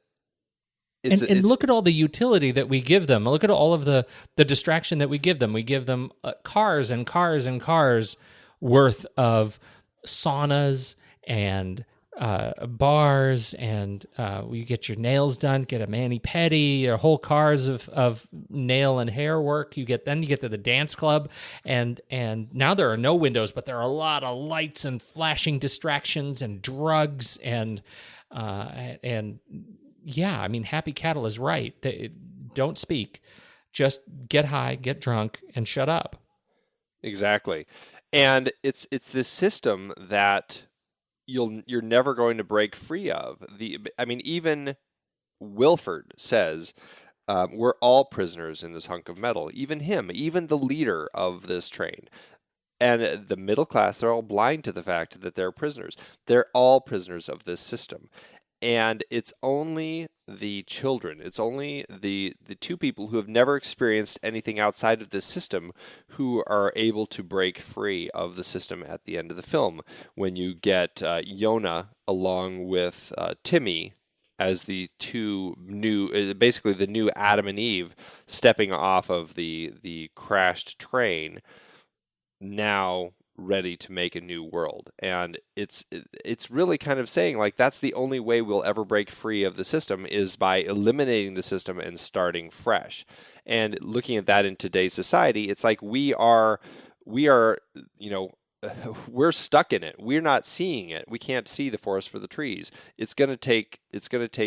look at all the utility that we give them. Look at all of the distraction that we give them. We give them cars and cars and cars worth of saunas and bars, and you get your nails done, get a mani-pedi, or whole cars of nail and hair work. You get to the dance club, and now there are no windows, but there are a lot of lights and flashing distractions and drugs and happy cattle is right. Don't speak, just get high, get drunk, and shut up.
Exactly. And it's this system that you're never going to break free of. Even Wilford says, we're all prisoners in this hunk of metal. Even him, even the leader of this train. And the middle class, they're all blind to the fact that they're prisoners. They're all prisoners of this system. And it's only the children, it's only the two people who have never experienced anything outside of this system who are able to break free of the system at the end of the film. When you get Yona along with Timmy as the two new, basically the new Adam and Eve stepping off of the crashed train, now ready to make a new world. And it's really kind of saying, like, that's the only way we'll ever break free of the system is by eliminating the system and starting fresh. And looking at that in today's society, it's like we are we're stuck in it. We're not seeing it. We can't see the forest for the trees. It's going to take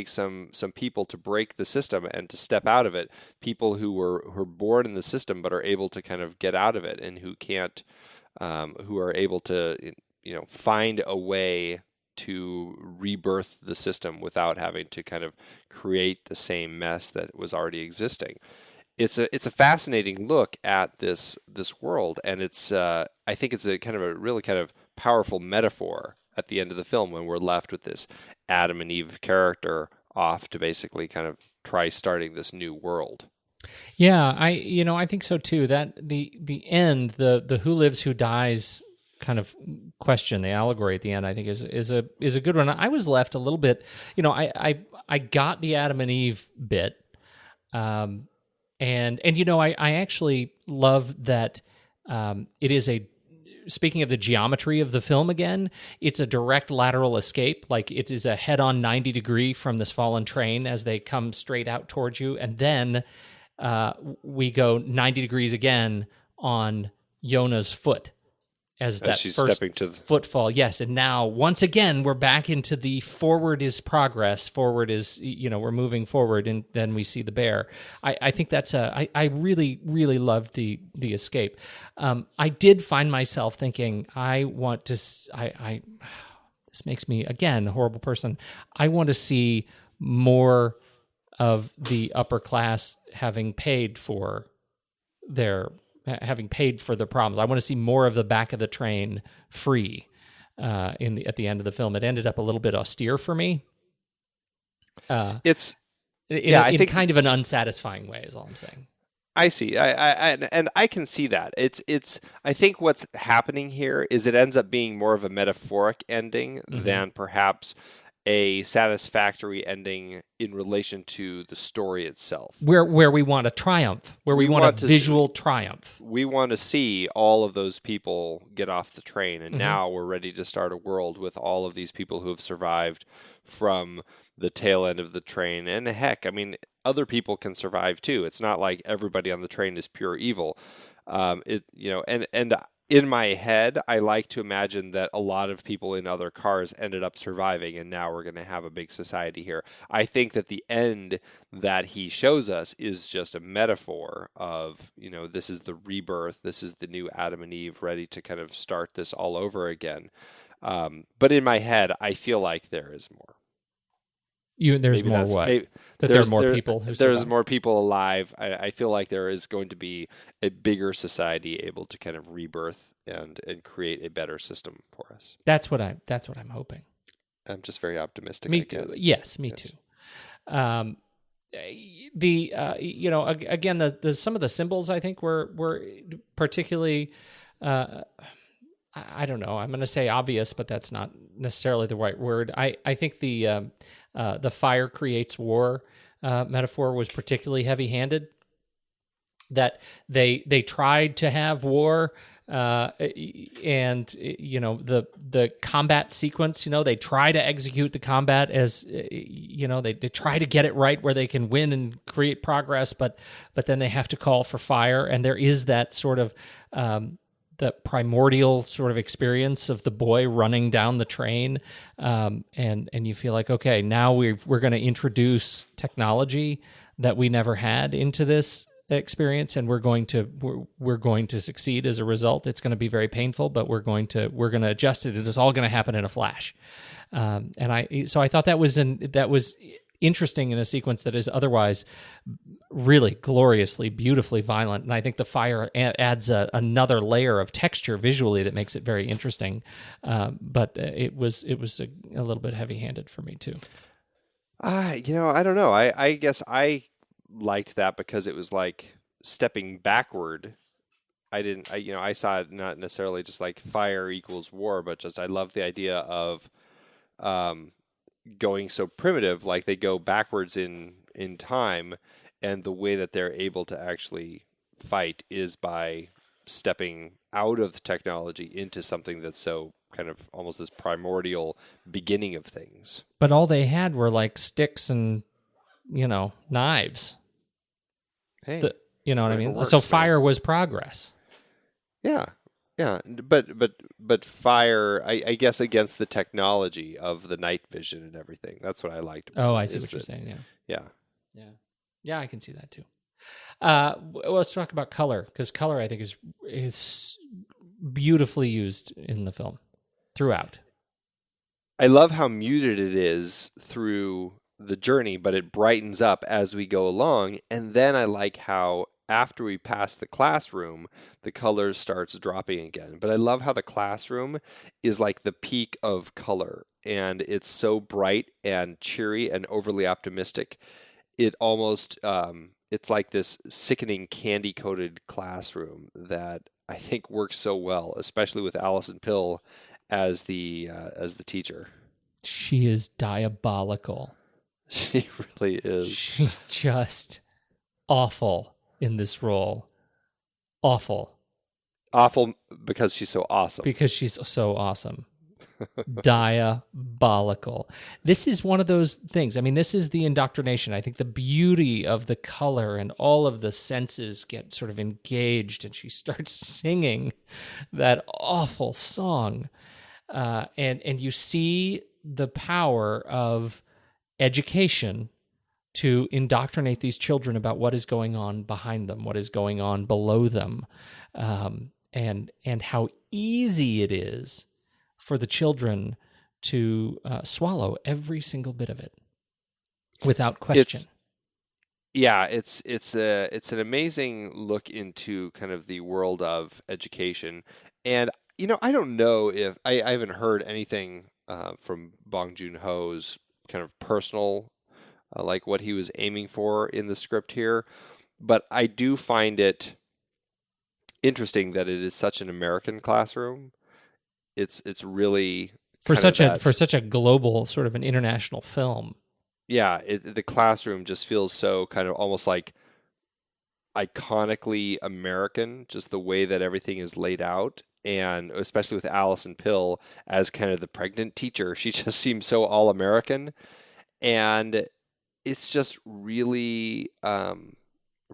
some people to break the system and to step out of it. People who are born in the system but are able to kind of get out of it, and who can't, who are able to, find a way to rebirth the system without having to kind of create the same mess that was already existing. It's a fascinating look at this world, and it's I think it's a really kind of powerful metaphor at the end of the film when we're left with this Adam and Eve character off to basically kind of try starting this new world.
Yeah, I think so too. That the end, the who lives who dies kind of question, the allegory at the end, I think is a good one. I was left a little bit, I got the Adam and Eve bit. And I actually love that it is speaking of the geometry of the film again, it's a direct lateral escape. Like it is a head-on 90 degree from this fallen train as they come straight out towards you. And then we go 90 degrees again on Yona's foot as that
she's
first
stepping to
footfall. Yes, and now once again we're back into the forward is progress. Forward is we're moving forward, and then we see the bear. I think that's I really really loved the escape. I did find myself thinking I want to. This makes me again a horrible person. I want to see more of the upper class having paid for the problems. I want to see more of the back of the train free at the end of the film. It ended up a little bit austere for me. I think kind of an unsatisfying way is all I'm saying.
I see. I can see that. It's I think what's happening here is it ends up being more of a metaphoric ending than perhaps a satisfactory ending in relation to the story itself.
Where we want a triumph, where we want a visual triumph.
We want to see all of those people get off the train, and now we're ready to start a world with all of these people who have survived from the tail end of the train. And heck, I mean, other people can survive too. It's not like everybody on the train is pure evil. And in my head, I like to imagine that a lot of people in other cars ended up surviving, and now we're going to have a big society here. I think that the end that he shows us is just a metaphor of, this is the rebirth, this is the new Adam and Eve ready to kind of start this all over again. But in my head, I feel like there is more.
There's more what? There are more people who survive.
There's more people alive. I feel like there is going to be a bigger society able to kind of rebirth and create a better system for us.
That's what I'm hoping.
I'm just very optimistic.
Me too. Again, the some of the symbols I think were particularly. I don't know. I'm going to say obvious, but that's not necessarily the right word. I think the fire creates war metaphor was particularly heavy-handed. That they tried to have war, and the combat sequence. They try to execute the combat as they try to get it right where they can win and create progress, but then they have to call for fire, and there is that sort of. The primordial sort of experience of the boy running down the train, and you feel like, okay, now we're going to introduce technology that we never had into this experience, and we're going to succeed as a result. It's going to be very painful, but we're going to adjust it. It's all going to happen in a flash. So I thought that was interesting in a sequence that is otherwise really gloriously, beautifully violent. And I think the fire adds another layer of texture visually that makes it very interesting. But it was a little bit heavy-handed for me too.
I don't know. I guess I liked that because it was like stepping backward. I saw it not necessarily just like fire equals war, but just I love the idea of going so primitive, like they go backwards in time, and the way that they're able to actually fight is by stepping out of the technology into something that's so kind of almost this primordial beginning of things.
But all they had were like sticks and knives.
Hey,
you know what I mean?
Works,
so fire was progress.
Yeah. Yeah, but fire, I guess, against the technology of the night vision and everything. That's what I liked.
Oh, I see what you're saying.
Yeah.
I can see that too. Well, let's talk about color, because color, I think, is beautifully used in the film throughout.
I love how muted it is through the journey, but it brightens up as we go along. And then I like how after we pass the classroom, the color starts dropping again. But I love how the classroom is like the peak of color, and it's so bright and cheery and overly optimistic. It almost, it's like this sickening candy-coated classroom that I think works so well, especially with Alison Pill as the teacher.
She is diabolical.
She really is.
She's just awful in this role. Awful.
Awful because she's so awesome.
Because she's so awesome. Diabolical. This is one of those things. I mean, this is the indoctrination. I think the beauty of the color and all of the senses get sort of engaged, and she starts singing that awful song. And you see the power of education to indoctrinate these children about what is going on behind them, what is going on below them, and how easy it is for the children to swallow every single bit of it without question.
It's an amazing look into kind of the world of education. And I don't know if I haven't heard anything from Bong Joon-ho's kind of personal, like what he was aiming for in the script here, but I do find it interesting that it is such an American classroom. It's really
for such a global, sort of an international film.
Yeah, the classroom just feels so kind of almost like iconically American, just the way that everything is laid out. And especially with Alison Pill as kind of the pregnant teacher, she just seems so all-American. And it's just really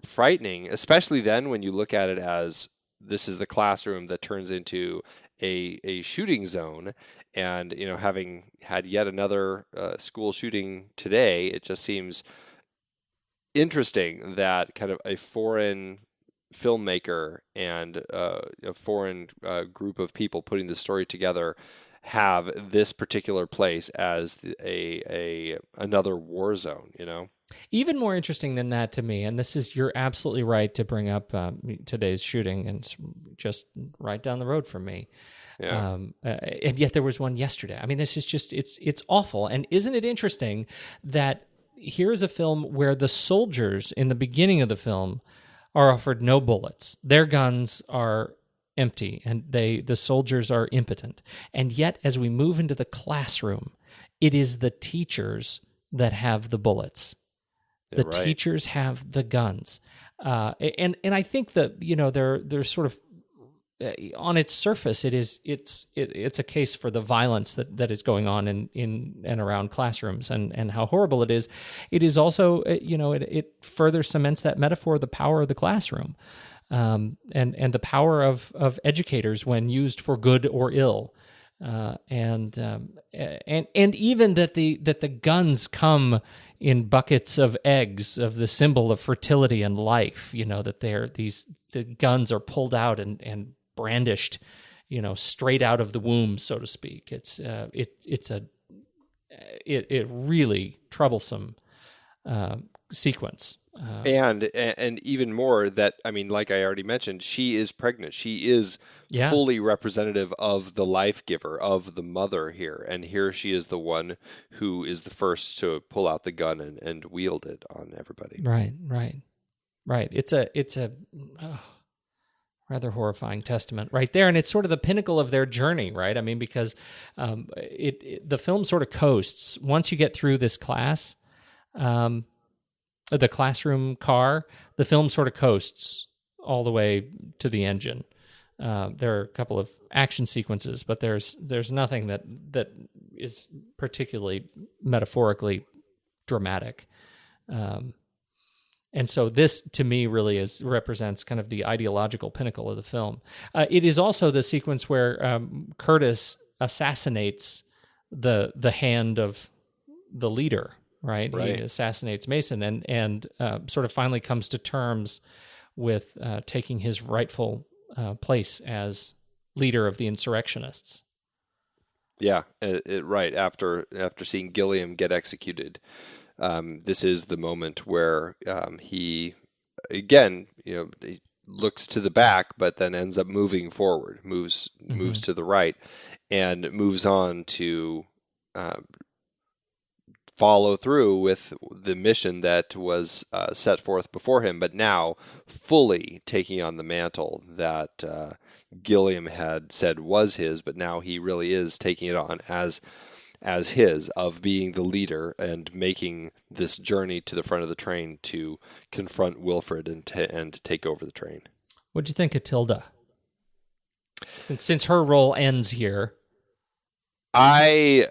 frightening, especially then when you look at it as this is the classroom that turns into a shooting zone. And, having had yet another school shooting today, it just seems interesting that kind of a foreign filmmaker and a foreign group of people putting the story together have this particular place as another war zone,
Even more interesting than that to me, and you're absolutely right to bring up today's shooting, and it's just right down the road from me.
Yeah.
And yet there was one yesterday. I mean, this is just, it's awful. And isn't it interesting that here's a film where the soldiers in the beginning of the film are offered no bullets. Their guns are empty, and the soldiers are impotent. And yet, as we move into the classroom, it is the teachers that have the bullets. The teachers have the guns. And I think that, they're sort of, on its surface, it's a case for the violence that is going on in and around classrooms and how horrible it is. It is also, it further cements that metaphor of the power of the classroom, and the power of educators when used for good or ill, and even that the guns come in buckets of eggs, of the symbol of fertility and life. That the guns are pulled out and brandished, straight out of the womb, so to speak. It's a really troublesome sequence.
And even more that, I mean, like I already mentioned, she is pregnant. She is fully representative of the life giver, of the mother here. And here she is the one who is the first to pull out the gun and wield it on everybody.
Right. It's a rather horrifying testament right there. And it's sort of the pinnacle of their journey, right? I mean, because the film sort of coasts. Once you get through this class, the classroom car, the film sort of coasts all the way to the engine. There are a couple of action sequences, but there's nothing that is particularly metaphorically dramatic. And so this, to me, really represents kind of the ideological pinnacle of the film. It is also the sequence where Curtis assassinates the hand of the leader, right? He assassinates Mason and sort of finally comes to terms with taking his rightful place as leader of the insurrectionists.
Yeah, right. After seeing Gilliam get executed, this is the moment where he, again, he looks to the back, but then ends up moving forward, moves to the right, and moves on to follow through with the mission that was set forth before him, but now fully taking on the mantle that Gilliam had said was his, but now he really is taking it on as his, of being the leader and making this journey to the front of the train to confront Wilfred and take over the train.
What'd you think of Tilda? Since her role ends here.
I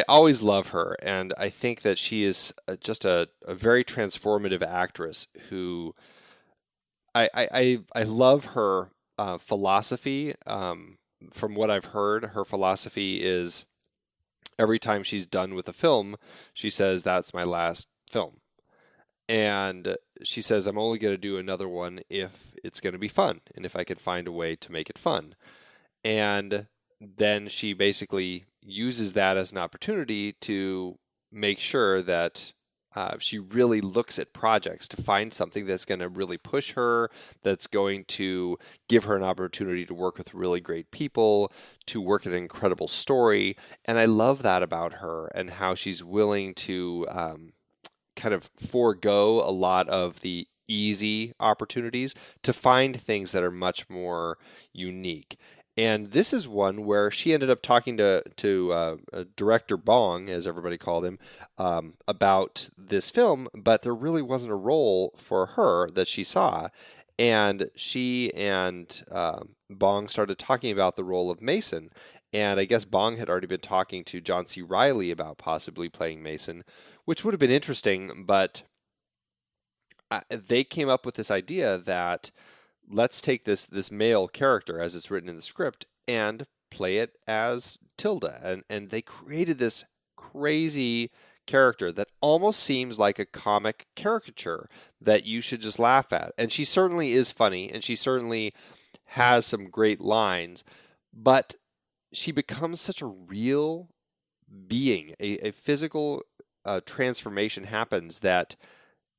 always love her, and I think that she is just a very transformative actress who I love her philosophy. From what I've heard, her philosophy is every time she's done with a film, she says, that's my last film. And she says, I'm only going to do another one if it's going to be fun and if I can find a way to make it fun. And then she basically uses that as an opportunity to make sure that she really looks at projects to find something that's going to really push her, that's going to give her an opportunity to work with really great people, to work at an incredible story. And I love that about her and how she's willing to kind of forego a lot of the easy opportunities to find things that are much more unique. And this is one where she ended up talking to director Bong, as everybody called him, about this film, but there really wasn't a role for her that she saw. And she and Bong started talking about the role of Mason. And I guess Bong had already been talking to John C. Reilly about possibly playing Mason, which would have been interesting, but they came up with this idea that let's take this male character as it's written in the script and play it as Tilda. And they created this crazy character that almost seems like a comic caricature that you should just laugh at. And she certainly is funny, and she certainly has some great lines, but she becomes such a real being. A physical transformation happens that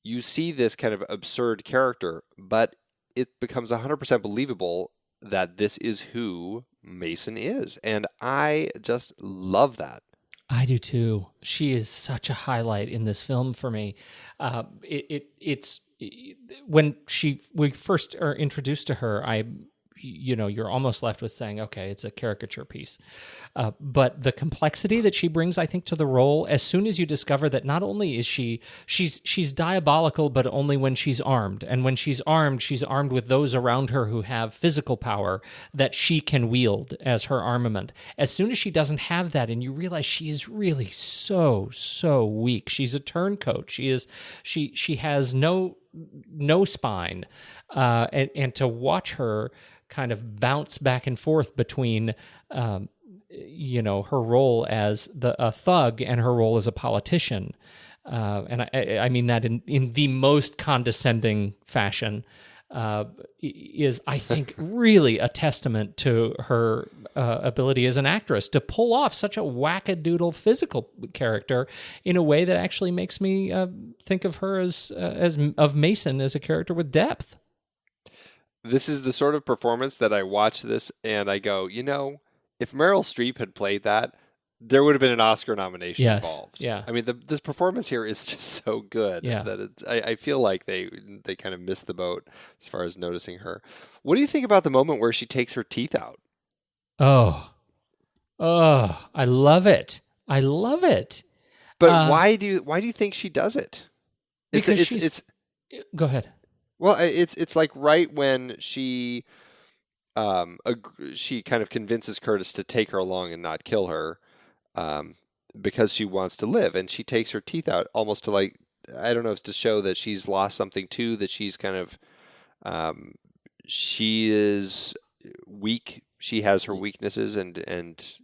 you see this kind of absurd character, but it becomes 100% believable that this is who Mason is. And I just love that.
I do too. She is such a highlight in this film for me. It's when we first are introduced to her, you're almost left with saying, okay, it's a caricature piece. But the complexity that she brings, I think, to the role, as soon as you discover that not only is she's diabolical, but only when she's armed. And when she's armed with those around her who have physical power that she can wield as her armament. As soon as she doesn't have that, and you realize she is really so weak. She's a turncoat. She has no spine. And to watch her kind of bounce back and forth between, her role as a thug and her role as a politician. And I mean that in the most condescending fashion, is, I think, really a testament to her ability as an actress to pull off such a wackadoodle physical character in a way that actually makes me think of her as of Mason as a character with depth.
This is the sort of performance that I watch this and I go, if Meryl Streep had played that, there would have been an Oscar nomination involved.
Yeah.
I mean, this performance here is just so good that I feel like they kind of missed the boat as far as noticing her. What do you think about the moment where she takes her teeth out?
Oh, I love it.
But why do you think she does it?
Because go ahead.
Well, it's like right when she kind of convinces Curtis to take her along and not kill her, because she wants to live, and she takes her teeth out almost to like I don't know if it's to show that she's lost something too, that she's kind of, she is weak. She has her weaknesses, and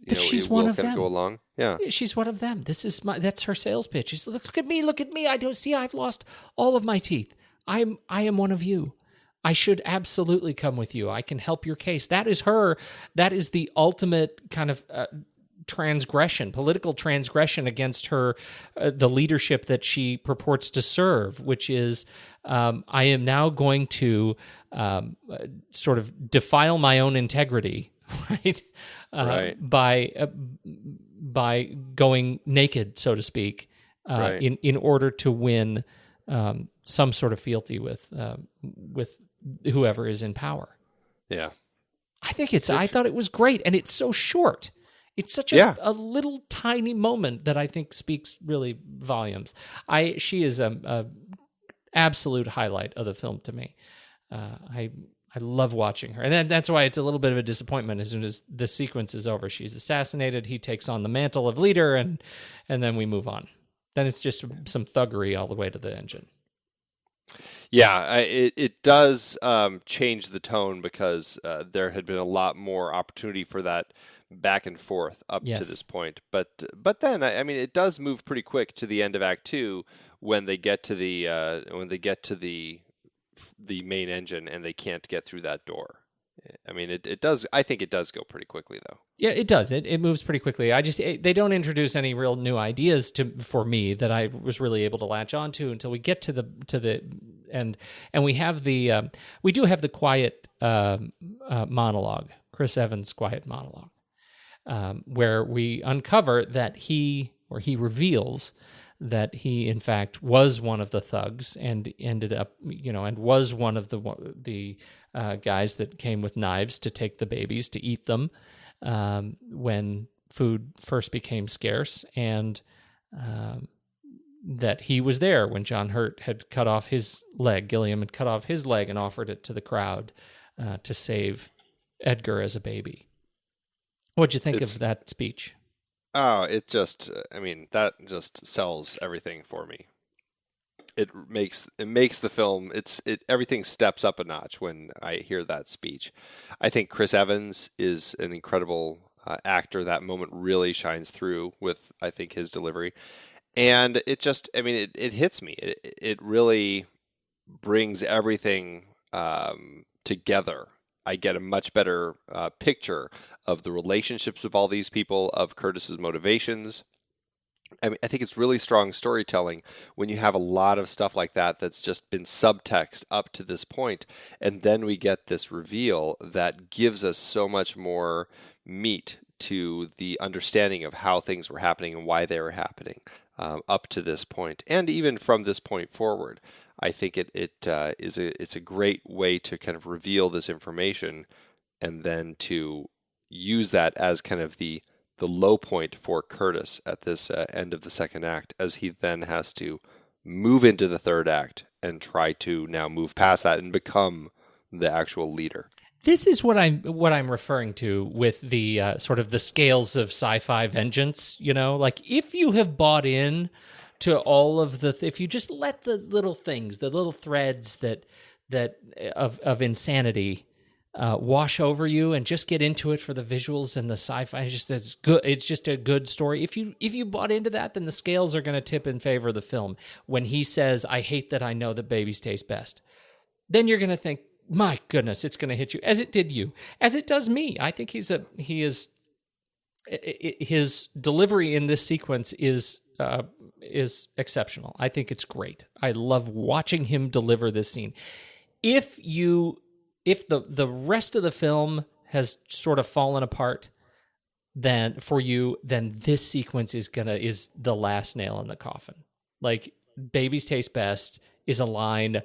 but she's one of them.
Go along. Yeah,
she's one of them. That's her sales pitch. She's look at me. I don't see. I've lost all of my teeth. I am one of you. I should absolutely come with you. I can help your case. That is her. That is the ultimate kind of transgression, political transgression against her, the leadership that she purports to serve, which is, I am now going to sort of defile my own integrity, right? By going naked, so to speak, in order to win some sort of fealty with whoever is in power.
Yeah,
I thought it was great, and it's so short. It's such a little tiny moment that I think speaks really volumes. She is a absolute highlight of the film to me. I love watching her, and that's why it's a little bit of a disappointment as soon as the sequence is over. She's assassinated. He takes on the mantle of leader, and then we move on. Then it's just some thuggery all the way to the engine.
Yeah, it does change the tone because there had been a lot more opportunity for that back and forth up to this point. But then I mean it does move pretty quick to the end of Act 2 when they get to the main engine and they can't get through that door. I mean it does. I think it does go pretty quickly though.
Yeah, it does. It moves pretty quickly. They don't introduce any real new ideas for me that I was really able to latch onto until we get to the end, and we have we do have the quiet monologue, Chris Evans' quiet monologue. Where we uncover that he reveals that he in fact was one of the thugs and ended up, and was one of the guys that came with knives to take the babies to eat them when food first became scarce, and that he was there when John Hurt had cut off his leg. Gilliam had cut off his leg and offered it to the crowd to save Edgar as a baby. What'd you think of that speech?
Oh, that just sells everything for me. It makes the film. Everything steps up a notch when I hear that speech. I think Chris Evans is an incredible actor. That moment really shines through with, I think, his delivery, and it hits me. It really brings everything together. I get a much better picture of the relationships of all these people, of Curtis's motivations. I think it's really strong storytelling when you have a lot of stuff like that that's just been subtext up to this point, and then we get this reveal that gives us so much more meat to the understanding of how things were happening and why they were happening up to this point, and even from this point forward. I think it's a great way to kind of reveal this information, and then to use that as kind of the low point for Curtis at this end of the second act, as he then has to move into the third act and try to now move past that and become the actual leader.
This is what I'm referring to with the sort of the scales of sci-fi vengeance. Like if you have bought in to all of if you just let the little things, the little threads that of insanity wash over you and just get into it for the visuals and the sci-fi, it's good. It's just a good story. If you bought into that, then the scales are going to tip in favor of the film. When he says, "I hate that I know that babies taste best," then you're going to think, "My goodness, it's going to hit you," as it did you, as it does me. I think his delivery in this sequence is exceptional. I think it's great. I love watching him deliver this scene. If the rest of the film has sort of fallen apart, then this sequence is the last nail in the coffin. Like, babies taste best is a line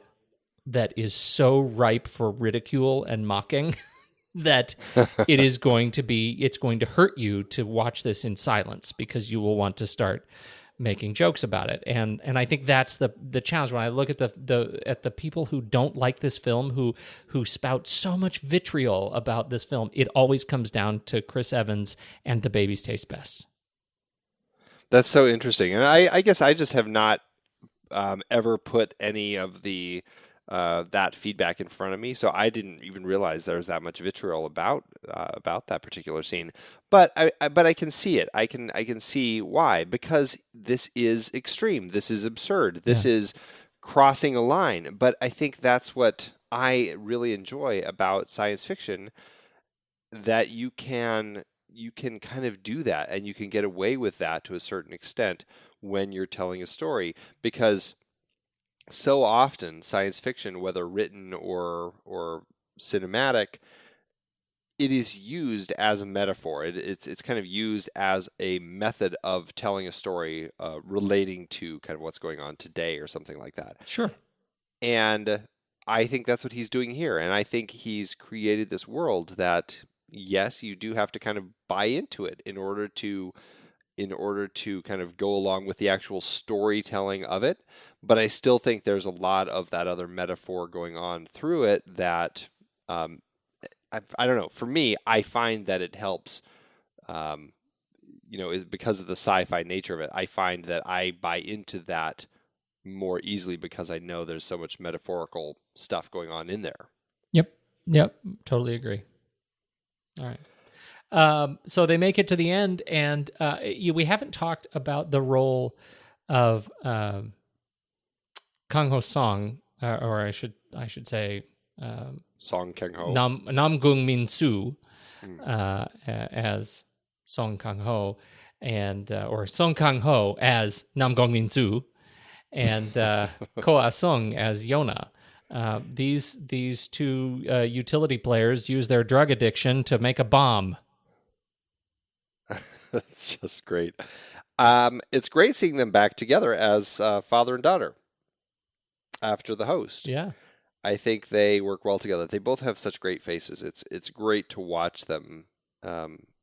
that is so ripe for ridicule and mocking that it's going to hurt you to watch this in silence, because you will want to start making jokes about it. And I think that's the challenge when I look at the people who don't like this film, who spout so much vitriol about this film. It always comes down to Chris Evans and the babies taste best.
That's so interesting. And I guess I just have not ever put any of the that feedback in front of me, so I didn't even realize there was that much vitriol about that particular scene. But I can see it. I can see why, because this is extreme. This is absurd. This is crossing a line. But I think that's what I really enjoy about science fiction, that you can kind of do that, and you can get away with that to a certain extent when you're telling a story, because so often science fiction, whether written or cinematic, it is used as a metaphor. It's kind of used as a method of telling a story relating to kind of what's going on today or something like that.
Sure.
And I think that's what he's doing here. And I think he's created this world that, yes, you do have to kind of buy into it in order to kind of go along with the actual storytelling of it. But I still think there's a lot of that other metaphor going on through it that, I don't know, for me, I find that it helps, because of the sci-fi nature of it. I find that I buy into that more easily because I know there's so much metaphorical stuff going on in there.
Yep, totally agree. All right. So they make it to the end, and we haven't talked about the role of Kang Ho Song, or I should say
Song Kang Ho,
Nam Gung Min Soo, as Song Kang Ho, and or Song Kang Ho as Nam Gung Min Soo, and Ko Ah Sung as Yona. These two utility players use their drug addiction to make a bomb.
That's just great. It's great seeing them back together as father and daughter after the host.
Yeah.
I think they work well together. They both have such great faces. It's great to watch them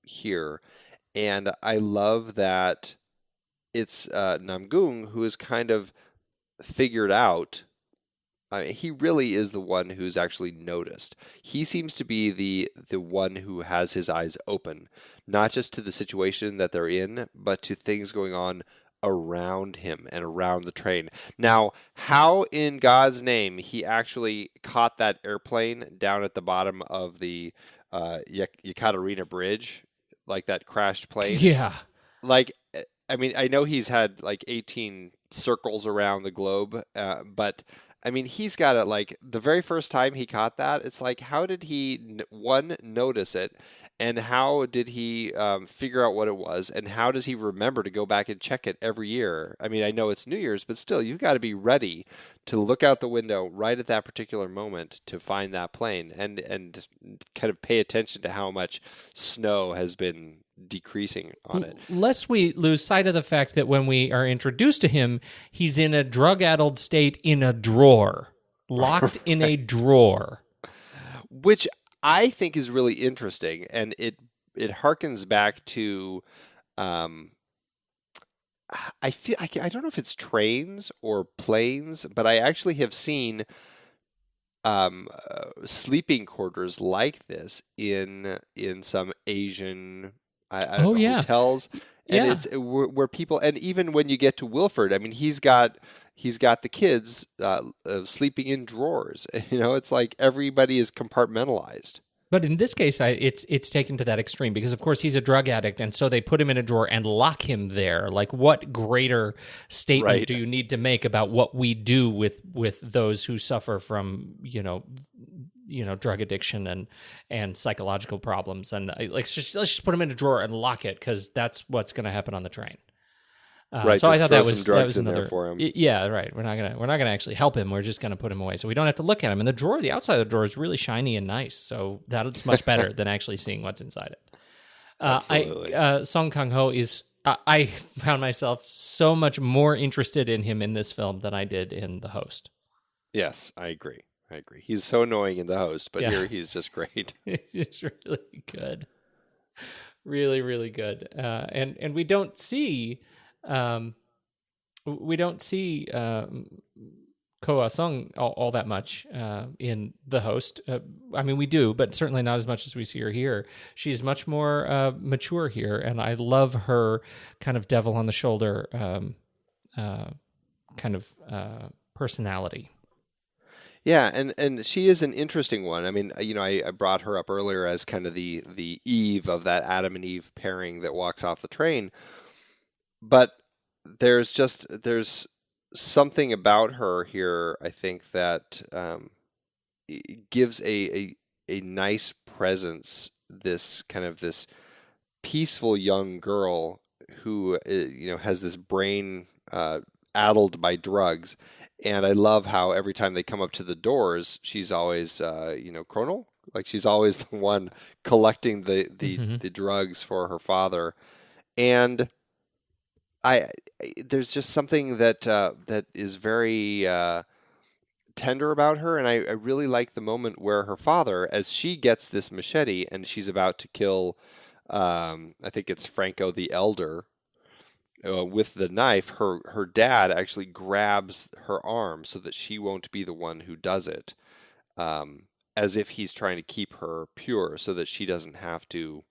here. And I love that it's Namgung who is kind of figured out. He really is the one who's actually noticed. He seems to be the one who has his eyes open, not just to the situation that they're in, but to things going on around him and around the train. Now, how in God's name he actually caught that airplane down at the bottom of the Yekaterina Bridge, like that crashed plane?
Yeah.
Like, I mean, I know he's had like 18 circles around the globe, but I mean, he's got it like the very first time he caught that. It's like, how did he, one, notice it? And how did he figure out what it was? And how does he remember to go back and check it every year? I mean, I know it's New Year's, but still, you've got to be ready to look out the window right at that particular moment to find that plane and kind of pay attention to how much snow has been decreasing on it.
Lest we lose sight of the fact that when we are introduced to him, he's in a drug-addled state in a drawer, locked in a drawer.
Which I think is really interesting, and it harkens back to, I don't know if it's trains or planes, but I actually have seen sleeping quarters like this in some Asian hotels, and it's where people, and even when you get to Wilford, I mean, he's got the kids sleeping in drawers. You know, it's like everybody is compartmentalized.
But in this case, it's taken to that extreme because, of course, he's a drug addict, and so they put him in a drawer and lock him there. Like, what greater statement do you need to make about what we do with those who suffer from drug addiction and psychological problems? And let's just put him in a drawer and lock it because that's what's going to happen on the train. So I thought that was another
for him.
Yeah, right. We're not gonna actually help him. We're just gonna put him away, so we don't have to look at him. And the outside of the drawer is really shiny and nice, so that's much better than actually seeing what's inside it.
Absolutely.
Song Kang Ho is. I found myself so much more interested in him in this film than I did in The Host.
Yes, I agree. He's so annoying in The Host, but here he's just great.
He's really good, really, really good. And we don't see. We don't see Ko Ah Sung all that much in The Host. I mean, we do, but certainly not as much as we see her here. She's much more mature here, and I love her kind of devil on the shoulder kind of personality.
Yeah, and she is an interesting one. I mean, I brought her up earlier as kind of the Eve of that Adam and Eve pairing that walks off the train. But there's something about her here, I think, that gives a nice presence, this peaceful young girl who has this brain addled by drugs. And I love how every time they come up to the doors, she's always chronal, like she's always the one collecting the drugs for her father. And there's just something that is very tender about her, and I really like the moment where her father, as she gets this machete and she's about to kill, I think it's Franco the Elder, with the knife, her dad actually grabs her arm so that she won't be the one who does it, as if he's trying to keep her pure so that she doesn't have to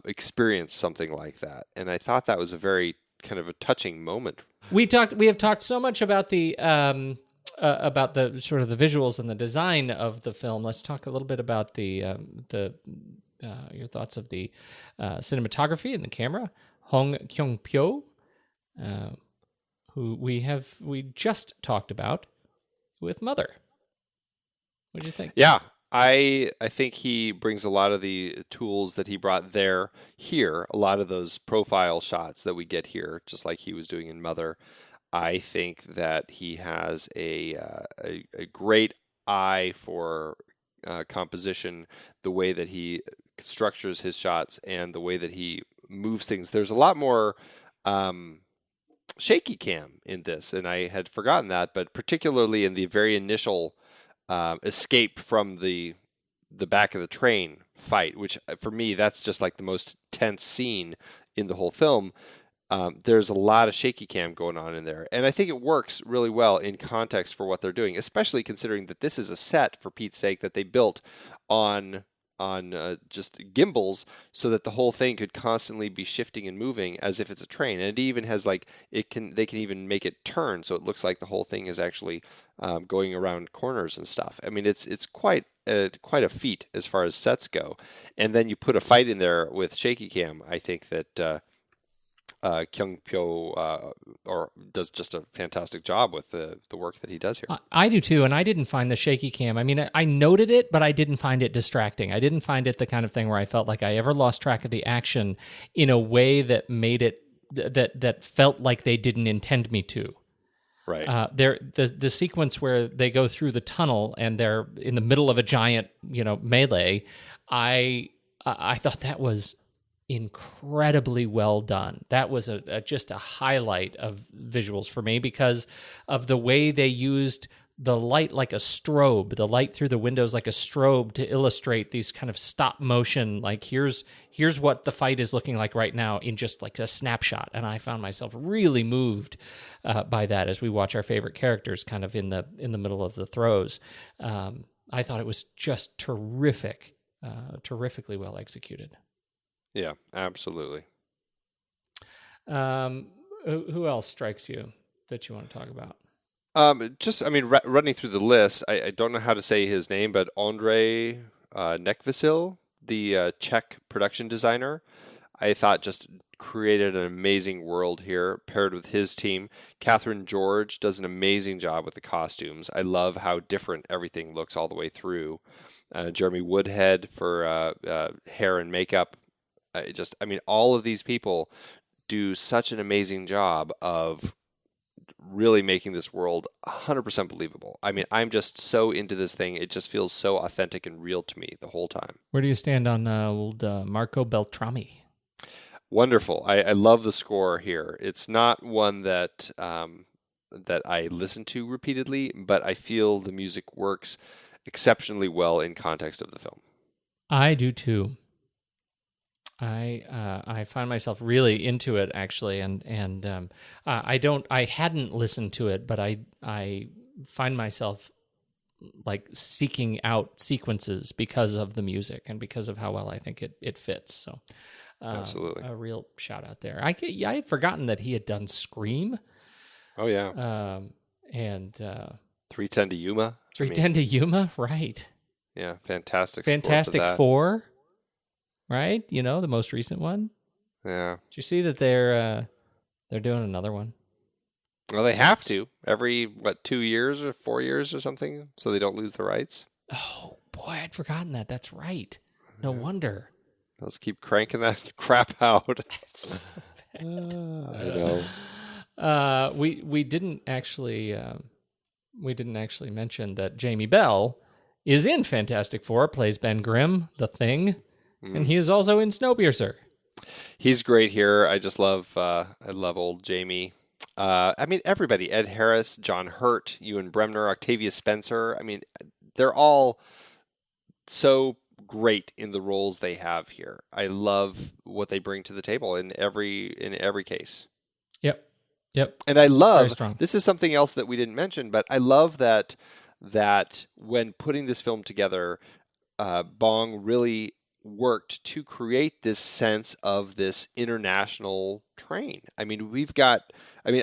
experience something like that. And I thought that was a very kind of a touching moment.
We have talked so much about the sort of the visuals and the design of the film. Let's talk a little bit about your thoughts of the cinematography and the camera. Hong Kyung-pyo, who we just talked about with Mother. What do you think?
Yeah, I think he brings a lot of the tools that he brought here, a lot of those profile shots that we get here, just like he was doing in Mother. I think that he has a great eye for composition, the way that he structures his shots and the way that he moves things. There's a lot more shaky cam in this, and I had forgotten that, but particularly in the very initial escape from the back of the train fight, which for me, that's just like the most tense scene in the whole film. There's a lot of shaky cam going on in there, and I think it works really well in context for what they're doing, especially considering that this is a set, for Pete's sake, that they built on just gimbals so that the whole thing could constantly be shifting and moving as if it's a train. And it even has they can even make it turn so it looks like the whole thing is actually going around corners and stuff. I mean, it's quite a feat as far as sets go. And then you put a fight in there with shaky cam. I think that Kyung-pyo does just a fantastic job with the work that he does here.
I do too, and I didn't find the shaky cam. I mean, I noted it, but I didn't find it distracting. I didn't find it the kind of thing where I felt like I ever lost track of the action in a way that made it that felt like they didn't intend me to.
Right.
The sequence where they go through the tunnel and they're in the middle of a giant melee. I thought that was incredibly well done. That was just a highlight of visuals for me because of the way they used the light like a strobe, the light through the windows like a strobe to illustrate these kind of stop motion, like here's what the fight is looking like right now in just like a snapshot. And I found myself really moved by that as we watch our favorite characters kind of in the middle of the throes. I thought it was just terrific, terrifically well executed.
Yeah, absolutely.
Who else strikes you that you want to talk about?
Running through the list, I don't know how to say his name, but Ondrej Nekvasil, the Czech production designer, I thought just created an amazing world here, paired with his team. Catherine George does an amazing job with the costumes. I love how different everything looks all the way through. Jeremy Woodhead for hair and makeup. All of these people do such an amazing job of really making this world 100% believable. I mean, I'm just so into this thing. It just feels so authentic and real to me the whole time.
Where do you stand on old Marco Beltrami?
Wonderful. I love the score here. It's not one that I listen to repeatedly, but I feel the music works exceptionally well in context of the film. I
do too. I find myself really into it actually, and I hadn't listened to it, but I find myself like seeking out sequences because of the music and because of how well I think it fits. So
absolutely,
a real shout out there. I had forgotten that he had done Scream,
Oh, yeah.
And
310 to Yuma.
310 to Yuma, right.
Yeah, fantastic.
Fantastic Four, right? You know, the most recent one.
Yeah.
Did you see that they're doing another one?
Well, they have to every 2 years or 4 years or something, so they don't lose the rights.
Oh boy, I'd forgotten that. That's right. No wonder.
Let's keep cranking that crap out.
That's so bad.
I know.
We didn't actually mention that Jamie Bell is in Fantastic Four, plays Ben Grimm, the Thing, and he is also in Snowpiercer.
He's great here. I just love I love old Jamie. I mean, everybody: Ed Harris, John Hurt, Ewan Bremner, Octavia Spencer. I mean, they're all so great in the roles they have here. I love what they bring to the table in every case.
Yep.
And I love,
strong.
This is something else that we didn't mention, but I love that when putting this film together, Bong really worked to create this sense of this international train. I mean,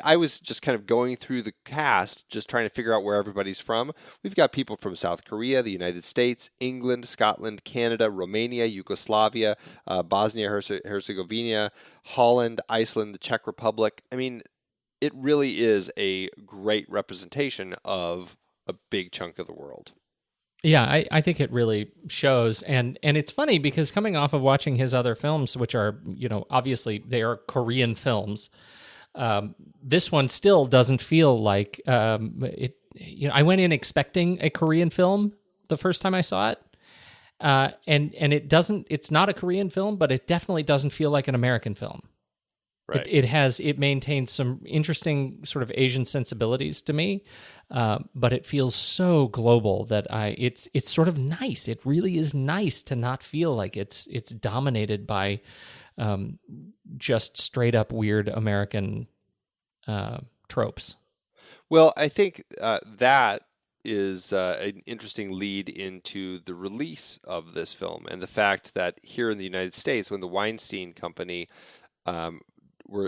I was just kind of going through the cast, just trying to figure out where everybody's from. We've got people from South Korea, the United States, England, Scotland, Canada, Romania, Yugoslavia, Bosnia-Herzegovina, Holland, Iceland, the Czech Republic. I mean, it really is a great representation of a big chunk of the world.
Yeah, I think it really shows. And it's funny because coming off of watching his other films, which are, obviously they are Korean films, this one still doesn't feel like it. I went in expecting a Korean film the first time I saw it. And it doesn't, it's not a Korean film, but it definitely doesn't feel like an American film.
Right.
It maintains some interesting sort of Asian sensibilities to me, but it feels so global that it's sort of nice. It really is nice to not feel like it's dominated by just straight up weird American tropes.
Well, I think that is an interesting lead into the release of this film and the fact that here in the United States, when the Weinstein Company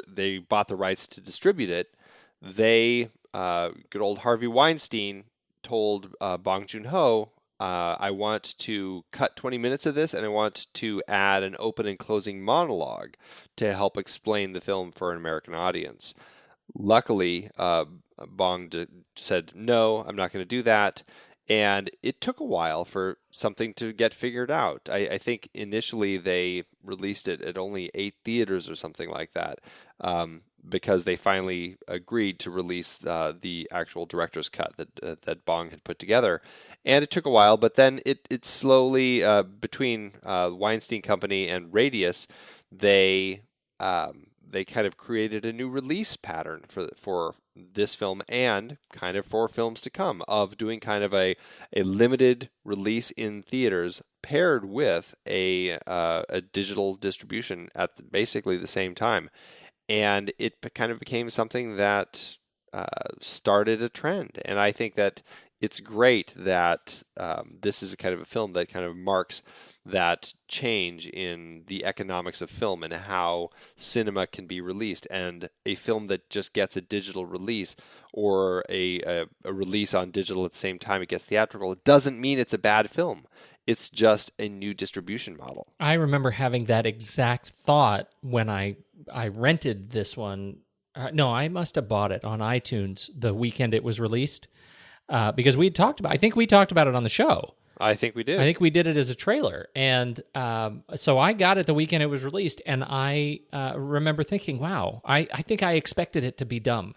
they bought the rights to distribute it, they, good old Harvey Weinstein, told Bong Joon-ho, I want to cut 20 minutes of this and I want to add an open and closing monologue to help explain the film for an American audience. Luckily, Bong said, no, I'm not going to do that. And it took a while for something to get figured out. I think initially they released it at only 8 theaters or something like that, because they finally agreed to release the actual director's cut that Bong had put together. And it took a while, but then it slowly, between Weinstein Company and Radius, they kind of created a new release pattern for this film and kind of for films to come, of doing kind of a limited release in theaters paired with a digital distribution at basically the same time. And it kind of became something that started a trend. And I think that it's great that this is a kind of a film that kind of marks that change in the economics of film and how cinema can be released. And a film that just gets a digital release or a release on digital at the same time it gets theatrical, it doesn't mean it's a bad film. It's just a new distribution model.
I remember having that exact thought when I rented this one. No, I must have bought it on iTunes the weekend it was released, because I think we talked about it on the show.
I think we did.
I think we did it as a trailer. And so I got it the weekend it was released, and I remember thinking, wow, I think I expected it to be dumb.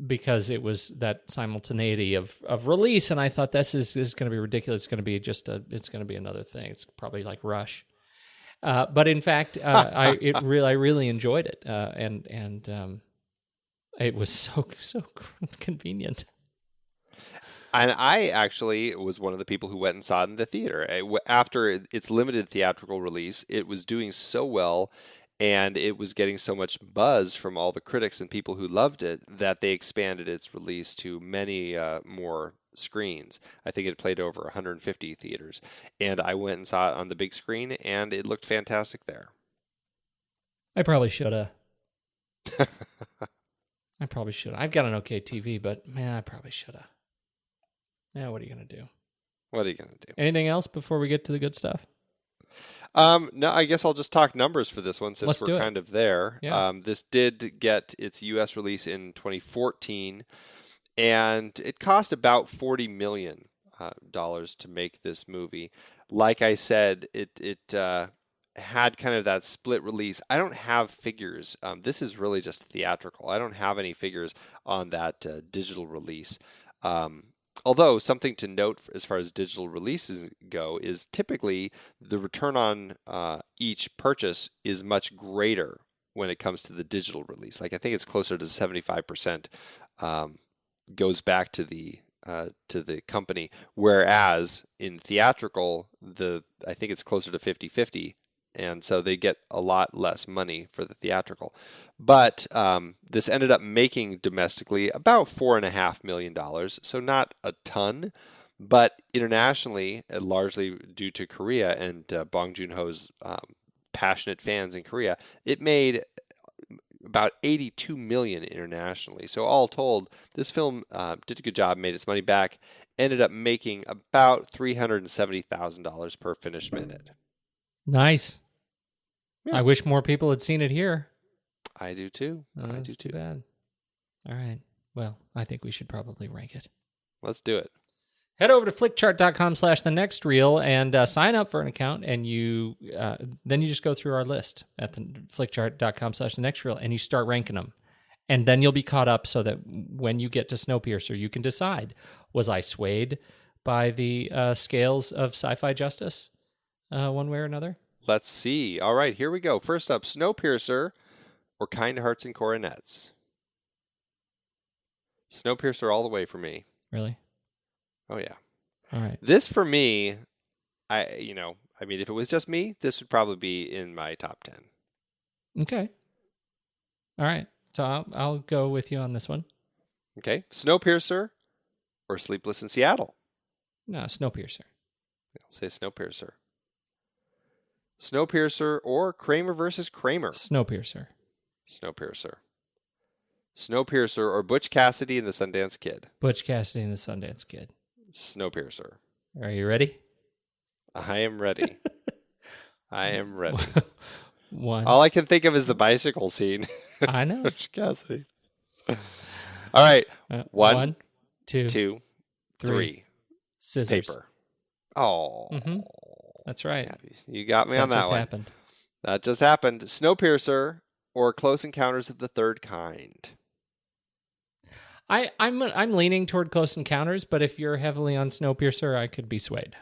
Because it was that simultaneity of release, and I thought this is going to be ridiculous. It's going to be it's going to be another thing. It's probably like Rush. But in fact, I really enjoyed it. And it was so convenient.
And I actually was one of the people who went and saw it in the theater. After its limited theatrical release, it was doing so well, and it was getting so much buzz from all the critics and people who loved it that they expanded its release to many more screens. I think it played over 150 theaters. And I went and saw it on the big screen, and it looked fantastic there.
I probably should have. I probably should. I've got an okay TV, but man, I probably should have. Yeah, what are you going to do?
What are you going to do?
Anything else before we get to the good stuff?
No, I guess I'll just talk numbers for this one since
Let's do
we're
it.
kind of there.
Yeah.
This did get its U.S. release in 2014, and it cost about $40 million to make this movie. Like I said, it had kind of that split release. I don't have figures. This is really just theatrical. I don't have any figures on that digital release. Although something to note as far as digital releases go is typically the return on each purchase is much greater when it comes to the digital release. Like I think it's closer to 75% goes back to the company, whereas in theatrical, I think it's closer to 50-50. And so they get a lot less money for the theatrical. But this ended up making domestically about $4.5 million, so not a ton. But internationally, largely due to Korea and Bong Joon-ho's passionate fans in Korea, it made about $82 million internationally. So all told, this film did a good job, made its money back, ended up making about $370,000 per finished minute.
Nice.
Yeah.
I wish more people had seen it here.
I do too. I do
Too
too.
bad. All right. Well, I think we should probably rank it.
Let's do it.
Head over to flickchart.com/thenextreel and sign up for an account, and then you just go through our list at the flickchart.com/thenextreel, and you start ranking them. And then you'll be caught up so that when you get to Snowpiercer, you can decide, was I swayed by the scales of sci-fi justice one way or another?
Let's see. All right, here we go. First up, Snowpiercer or Kind Hearts and Coronets? Snowpiercer all the way for me.
Really?
Oh, yeah.
All right.
This for me, if it was just me, this would probably be in my top 10.
Okay. All right. So I'll go with you on this one.
Okay. Snowpiercer or Sleepless in Seattle?
No, Snowpiercer.
I'll say Snowpiercer. Snowpiercer or Kramer versus Kramer?
Snowpiercer.
Snowpiercer. Snowpiercer or Butch Cassidy and the Sundance Kid?
Butch Cassidy and the Sundance Kid.
Snowpiercer.
Are you ready?
I am ready. I am ready.
One.
All I can think of is the bicycle scene.
I know.
Butch Cassidy. All right.
One, two,
two, three.
Scissors.
Paper. Oh.
Mm-hmm. That's right.
You got me on that
just
one.
Happened.
That just happened. Snowpiercer or Close Encounters of the Third Kind?
I'm leaning toward Close Encounters, but if you're heavily on Snowpiercer, I could be swayed.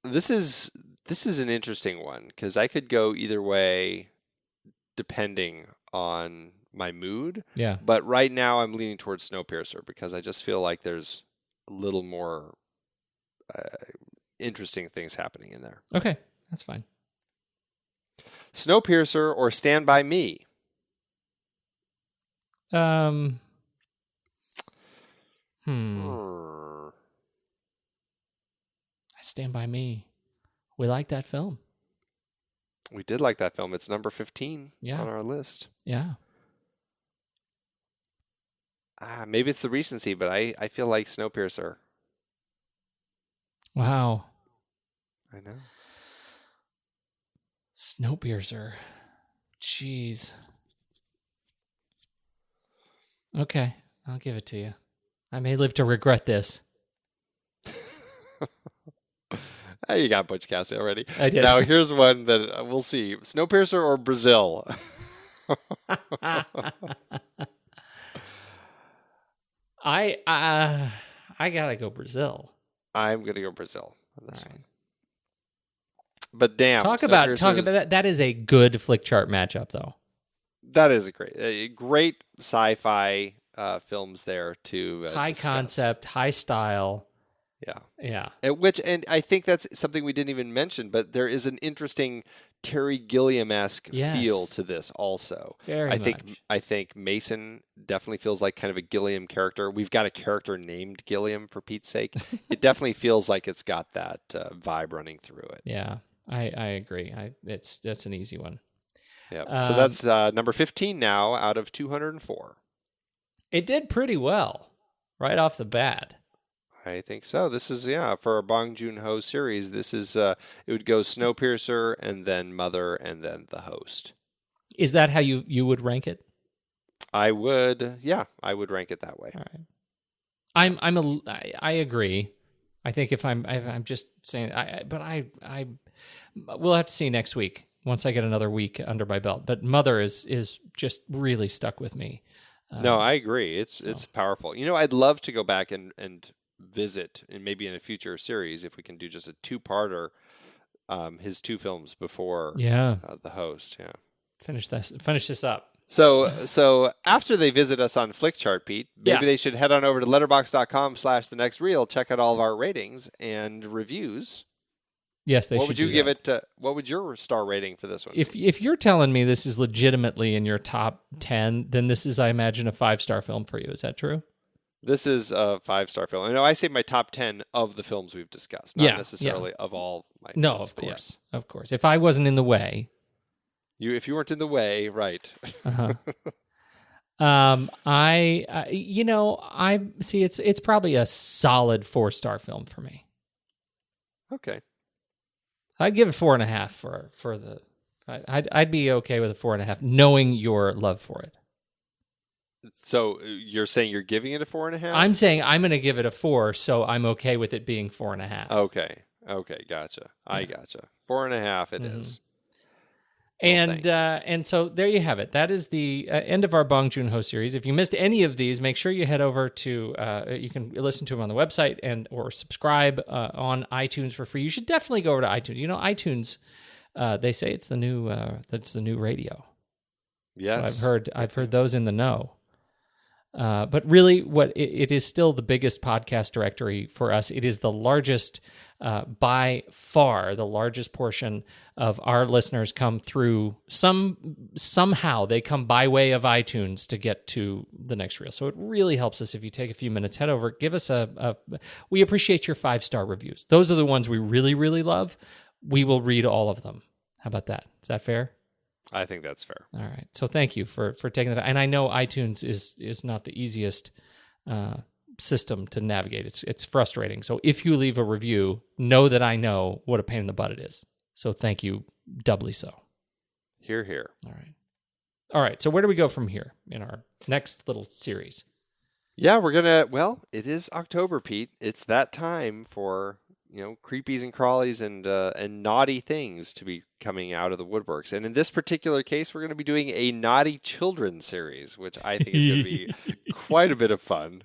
This is an interesting one because I could go either way depending on my mood.
Yeah.
But right now I'm leaning towards Snowpiercer because I just feel like there's a little more interesting things happening in there.
Okay, that's fine.
Snowpiercer or Stand By Me?
Stand By Me. We like that film.
We did like that film. It's number 15 on our list.
Yeah.
Maybe it's the recency, but I feel like Snowpiercer.
Wow.
I know.
Snowpiercer. Jeez. Okay, I'll give it to you. I may live to regret this.
You got Butch Cassidy already.
I did.
Now here's one that we'll see. Snowpiercer or Brazil?
I gotta go Brazil.
I'm gonna go Brazil on this one. But damn,
talk about that. That is a good flick chart matchup, though.
That is a great sci-fi films there to
high
discuss.
Concept, high style.
Yeah. And I think that's something we didn't even mention, but there is an interesting Terry Gilliam-esque feel to this also.
Very much.
I think Mason definitely feels like kind of a Gilliam character. We've got a character named Gilliam, for Pete's sake. It definitely feels like it's got that vibe running through it.
Yeah, I agree. That's an easy one.
Yeah. So that's number 15 now out of 204.
It did pretty well right off the bat.
I think so. This is, for a Bong Joon-ho series, this is, it would go Snowpiercer and then Mother and then The Host.
Is that how you would rank it?
I would rank it that way.
All right. I agree. I think if I'm just saying, we'll have to see next week once I get another week under my belt. But Mother is just really stuck with me.
No, I agree. It's powerful. I'd love to go back and visit, and maybe in a future series, if we can do just a two-parter, his two films before The Host. Yeah, finish
this up.
So after they visit us on Flickchart, Pete, maybe they should head on over to letterboxd.com/thenextreel, check out all of our ratings and reviews.
Yes, they should.
What would you give it? What would your star rating for this one?
If you're telling me this is legitimately in your top 10, then this is, I imagine, a 5-star film for you. Is that true?
This is a 5-star film. I know I say my top 10 of the films we've discussed, not necessarily of all my films.
No, of course. Yes. Of course. If I wasn't in the way.
If you weren't in the way, right.
Uh-huh. I see it's probably a solid 4-star film for me.
Okay.
I'd give it 4.5 for the. I'd be okay with a 4.5, knowing your love for it.
So you're saying you're giving it a 4.5?
I'm saying I'm going to give it a 4, so I'm okay with it being 4.5.
Okay, gotcha. I gotcha. 4.5 it is.
And so there you have it. That is the end of our Bong Joon-ho series. If you missed any of these, make sure you head over to, you can listen to them on the website or subscribe on iTunes for free. You should definitely go over to iTunes. iTunes, they say it's the new radio.
Yes.
So I've heard those in the know. But really, it is still the biggest podcast directory for us. It is the largest, by far, the largest portion of our listeners come through somehow they come by way of iTunes to get to the next reel. So it really helps us if you take a few minutes, head over, give us we appreciate your 5-star reviews. Those are the ones we really, really love. We will read all of them. How about that? Is that fair?
I think that's fair.
All right. So thank you for taking that. And I know iTunes is not the easiest system to navigate. It's frustrating. So if you leave a review, know that I know what a pain in the butt it is. So thank you doubly so.
Hear, hear.
All right. So where do we go from here in our next little series?
Yeah, it is October, Pete. It's that time for creepies and crawlies and naughty things to be coming out of the woodworks. And in this particular case, we're going to be doing a naughty children series, which I think is going to be quite a bit of fun.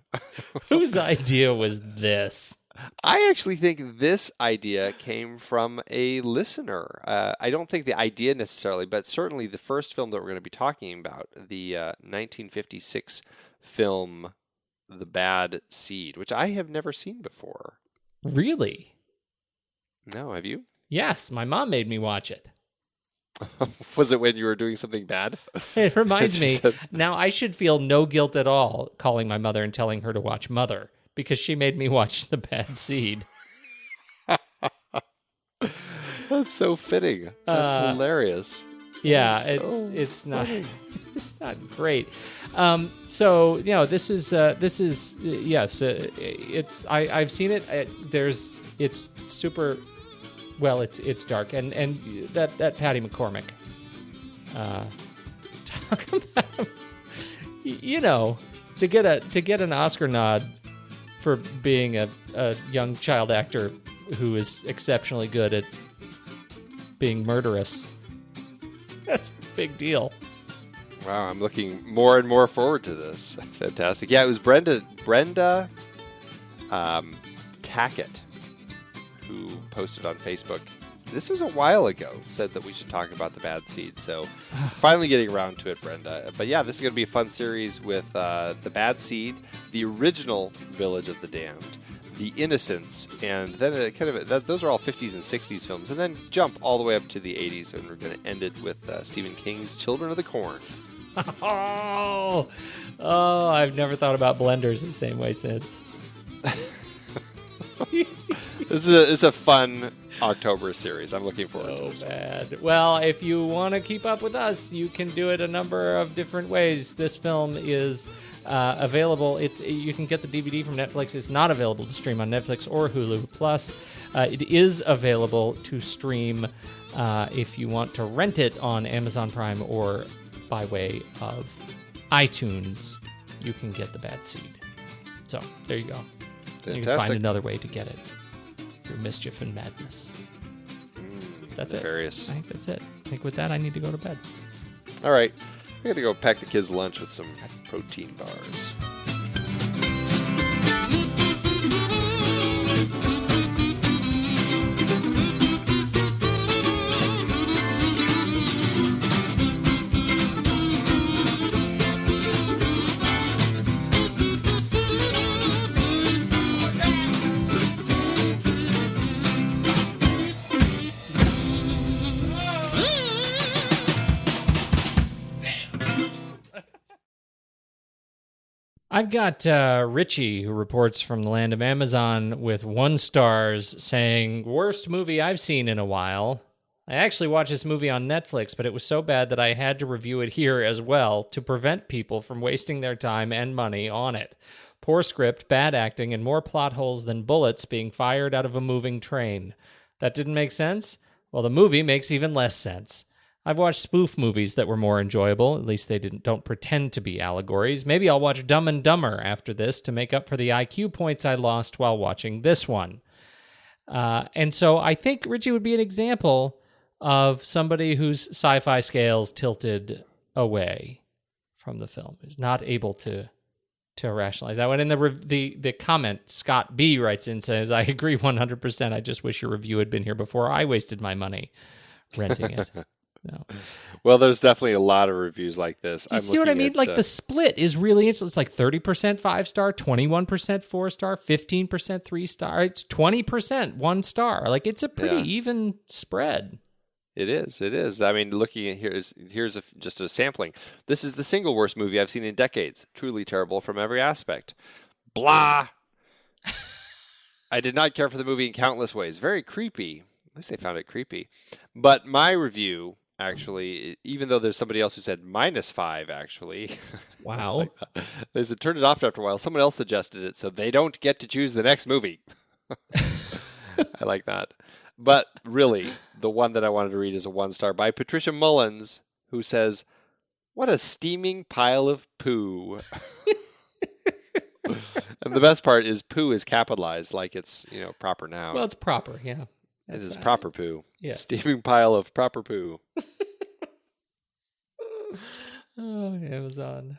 Whose idea was this?
I actually think this idea came from a listener. I don't think the idea necessarily, but certainly the first film that we're going to be talking about, the 1956 film The Bad Seed, which I have never seen before.
Really?
No, have you?
Yes, my mom made me watch it.
Was it when you were doing something bad?
It reminds me. Now, I should feel no guilt at all calling my mother and telling her to watch Mother, because she made me watch The Bad Seed.
That's so fitting. That's hilarious.
Yeah, it's not it's not great. So this is yes. It's I've seen it. It's super. Well, it's dark and that Patty McCormick. Talk about to get an Oscar nod for being a young child actor who is exceptionally good at being murderous. That's a big deal.
Wow, I'm looking more and more forward to this. That's fantastic. Yeah, it was Brenda Tackett who posted on Facebook. This was a while ago, said that we should talk about The Bad Seed. So finally getting around to it, Brenda. But yeah, this is going to be a fun series with The Bad Seed, the original Village of the Damned, The Innocents, and then those are all 50s and 60s films, and then jump all the way up to the 80s, and we're going to end it with Stephen King's Children of the Corn.
Oh, I've never thought about blenders the same way since.
This is a fun October series. I'm looking forward to this.
So bad. Well, if you want to keep up with us, you can do it a number of different ways. This film is
Available. You can get the DVD from Netflix. It's not available to stream on Netflix or Hulu Plus. It is available to stream if you want to rent it on Amazon Prime or by way of iTunes. You can get The Bad Seed. So there you go. Fantastic. You can find another way to get it through mischief and madness. That's
nefarious.
I think that's it. I think with that, I need to go to bed.
All right. I got to go pack the kids' lunch with some protein bars.
I've got Richie, who reports from the land of Amazon with 1 star, saying, worst movie I've seen in a while. I actually watched this movie on Netflix, but it was so bad that I had to review it here as well to prevent people from wasting their time and money on it. Poor script, bad acting, and more plot holes than bullets being fired out of a moving train. That didn't make sense? Well, the movie makes even less sense. I've watched spoof movies that were more enjoyable. At least they don't pretend to be allegories. Maybe I'll watch Dumb and Dumber after this to make up for the IQ points I lost while watching this one. And so I think Richie would be an example of somebody whose sci-fi scales tilted away from the film, is not able to rationalize that one. And the comment, Scott B. writes in, says, I agree 100%. I just wish your review had been here before I wasted my money renting it. No.
Well, there's definitely a lot of reviews like this.
You see what I mean? Like the split is really interesting. It's like 30% 5-star, 21% 4-star, 15% 3-star. It's 20% 1-star. Like it's a pretty even spread.
It is. I mean, looking at here's just a sampling. This is the single worst movie I've seen in decades. Truly terrible from every aspect. Blah. I did not care for the movie in countless ways. Very creepy. At least they found it creepy. But my review, actually, even though there's somebody else who said -5, actually.
Wow.
They said turned it off after a while. Someone else suggested it, so they don't get to choose the next movie. I like that. But really, the one that I wanted to read is a 1-star by Patricia Mullins, who says, what a steaming pile of poo. And the best part is poo is capitalized like it's, proper now.
Well, it's proper, yeah.
It is proper poo.
Yes.
Steaming pile of proper poo.
Oh, Amazon.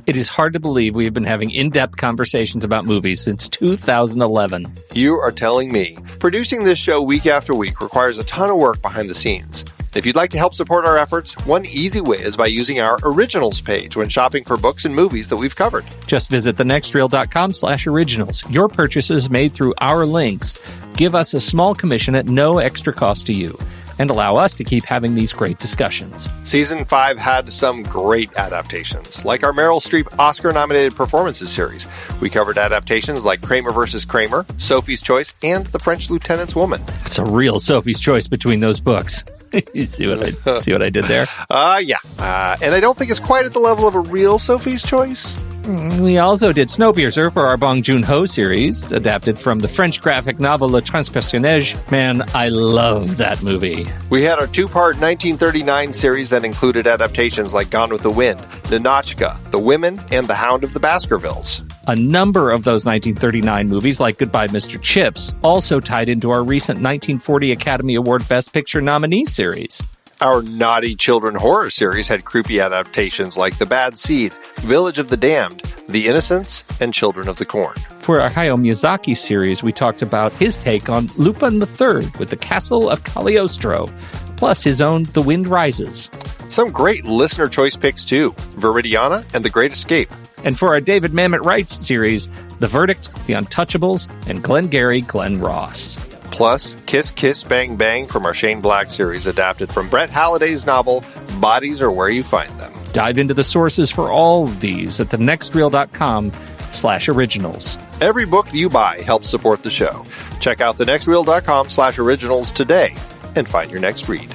It is hard to believe we have been having in-depth conversations about movies since 2011.
You are telling me. Producing this show week after week requires a ton of work behind the scenes. If you'd like to help support our efforts, one easy way is by using our originals page when shopping for books and movies that we've covered.
Just visit thenextreel.com/originals. Your purchases made through our links give us a small commission at no extra cost to you and allow us to keep having these great discussions.
Season 5 had some great adaptations, like our Meryl Streep Oscar-nominated performances series. We covered adaptations like Kramer vs. Kramer, Sophie's Choice, and The French Lieutenant's Woman.
It's a real Sophie's Choice between those books. You see what I did there?
Yeah. And I don't think it's quite at the level of a real Sophie's Choice.
We also did Snowpiercer for our Bong Joon-ho series, adapted from the French graphic novel Le Transpersonnage. Man, I love that movie.
We had our 2-part 1939 series that included adaptations like Gone with the Wind, Ninotchka, The Women, and The Hound of the Baskervilles.
A number of those 1939 movies, like Goodbye, Mr. Chips, also tied into our recent 1940 Academy Award Best Picture nominee series.
Our naughty children horror series had creepy adaptations like The Bad Seed, Village of the Damned, The Innocents, and Children of the Corn.
For our Hayao Miyazaki series, we talked about his take on Lupin III with The Castle of Cagliostro, plus his own The Wind Rises.
Some great listener choice picks too, Viridiana and The Great Escape.
And for our David Mamet Wright series, The Verdict, The Untouchables, and Glengarry Glen Ross.
Plus, Kiss Kiss Bang Bang from our Shane Black series, adapted from Brett Halliday's novel, Bodies Are Where You Find Them.
Dive into the sources for all of these at thenextreel.com/originals.
Every book you buy helps support the show. Check out thenextreel.com/originals today and find your next read.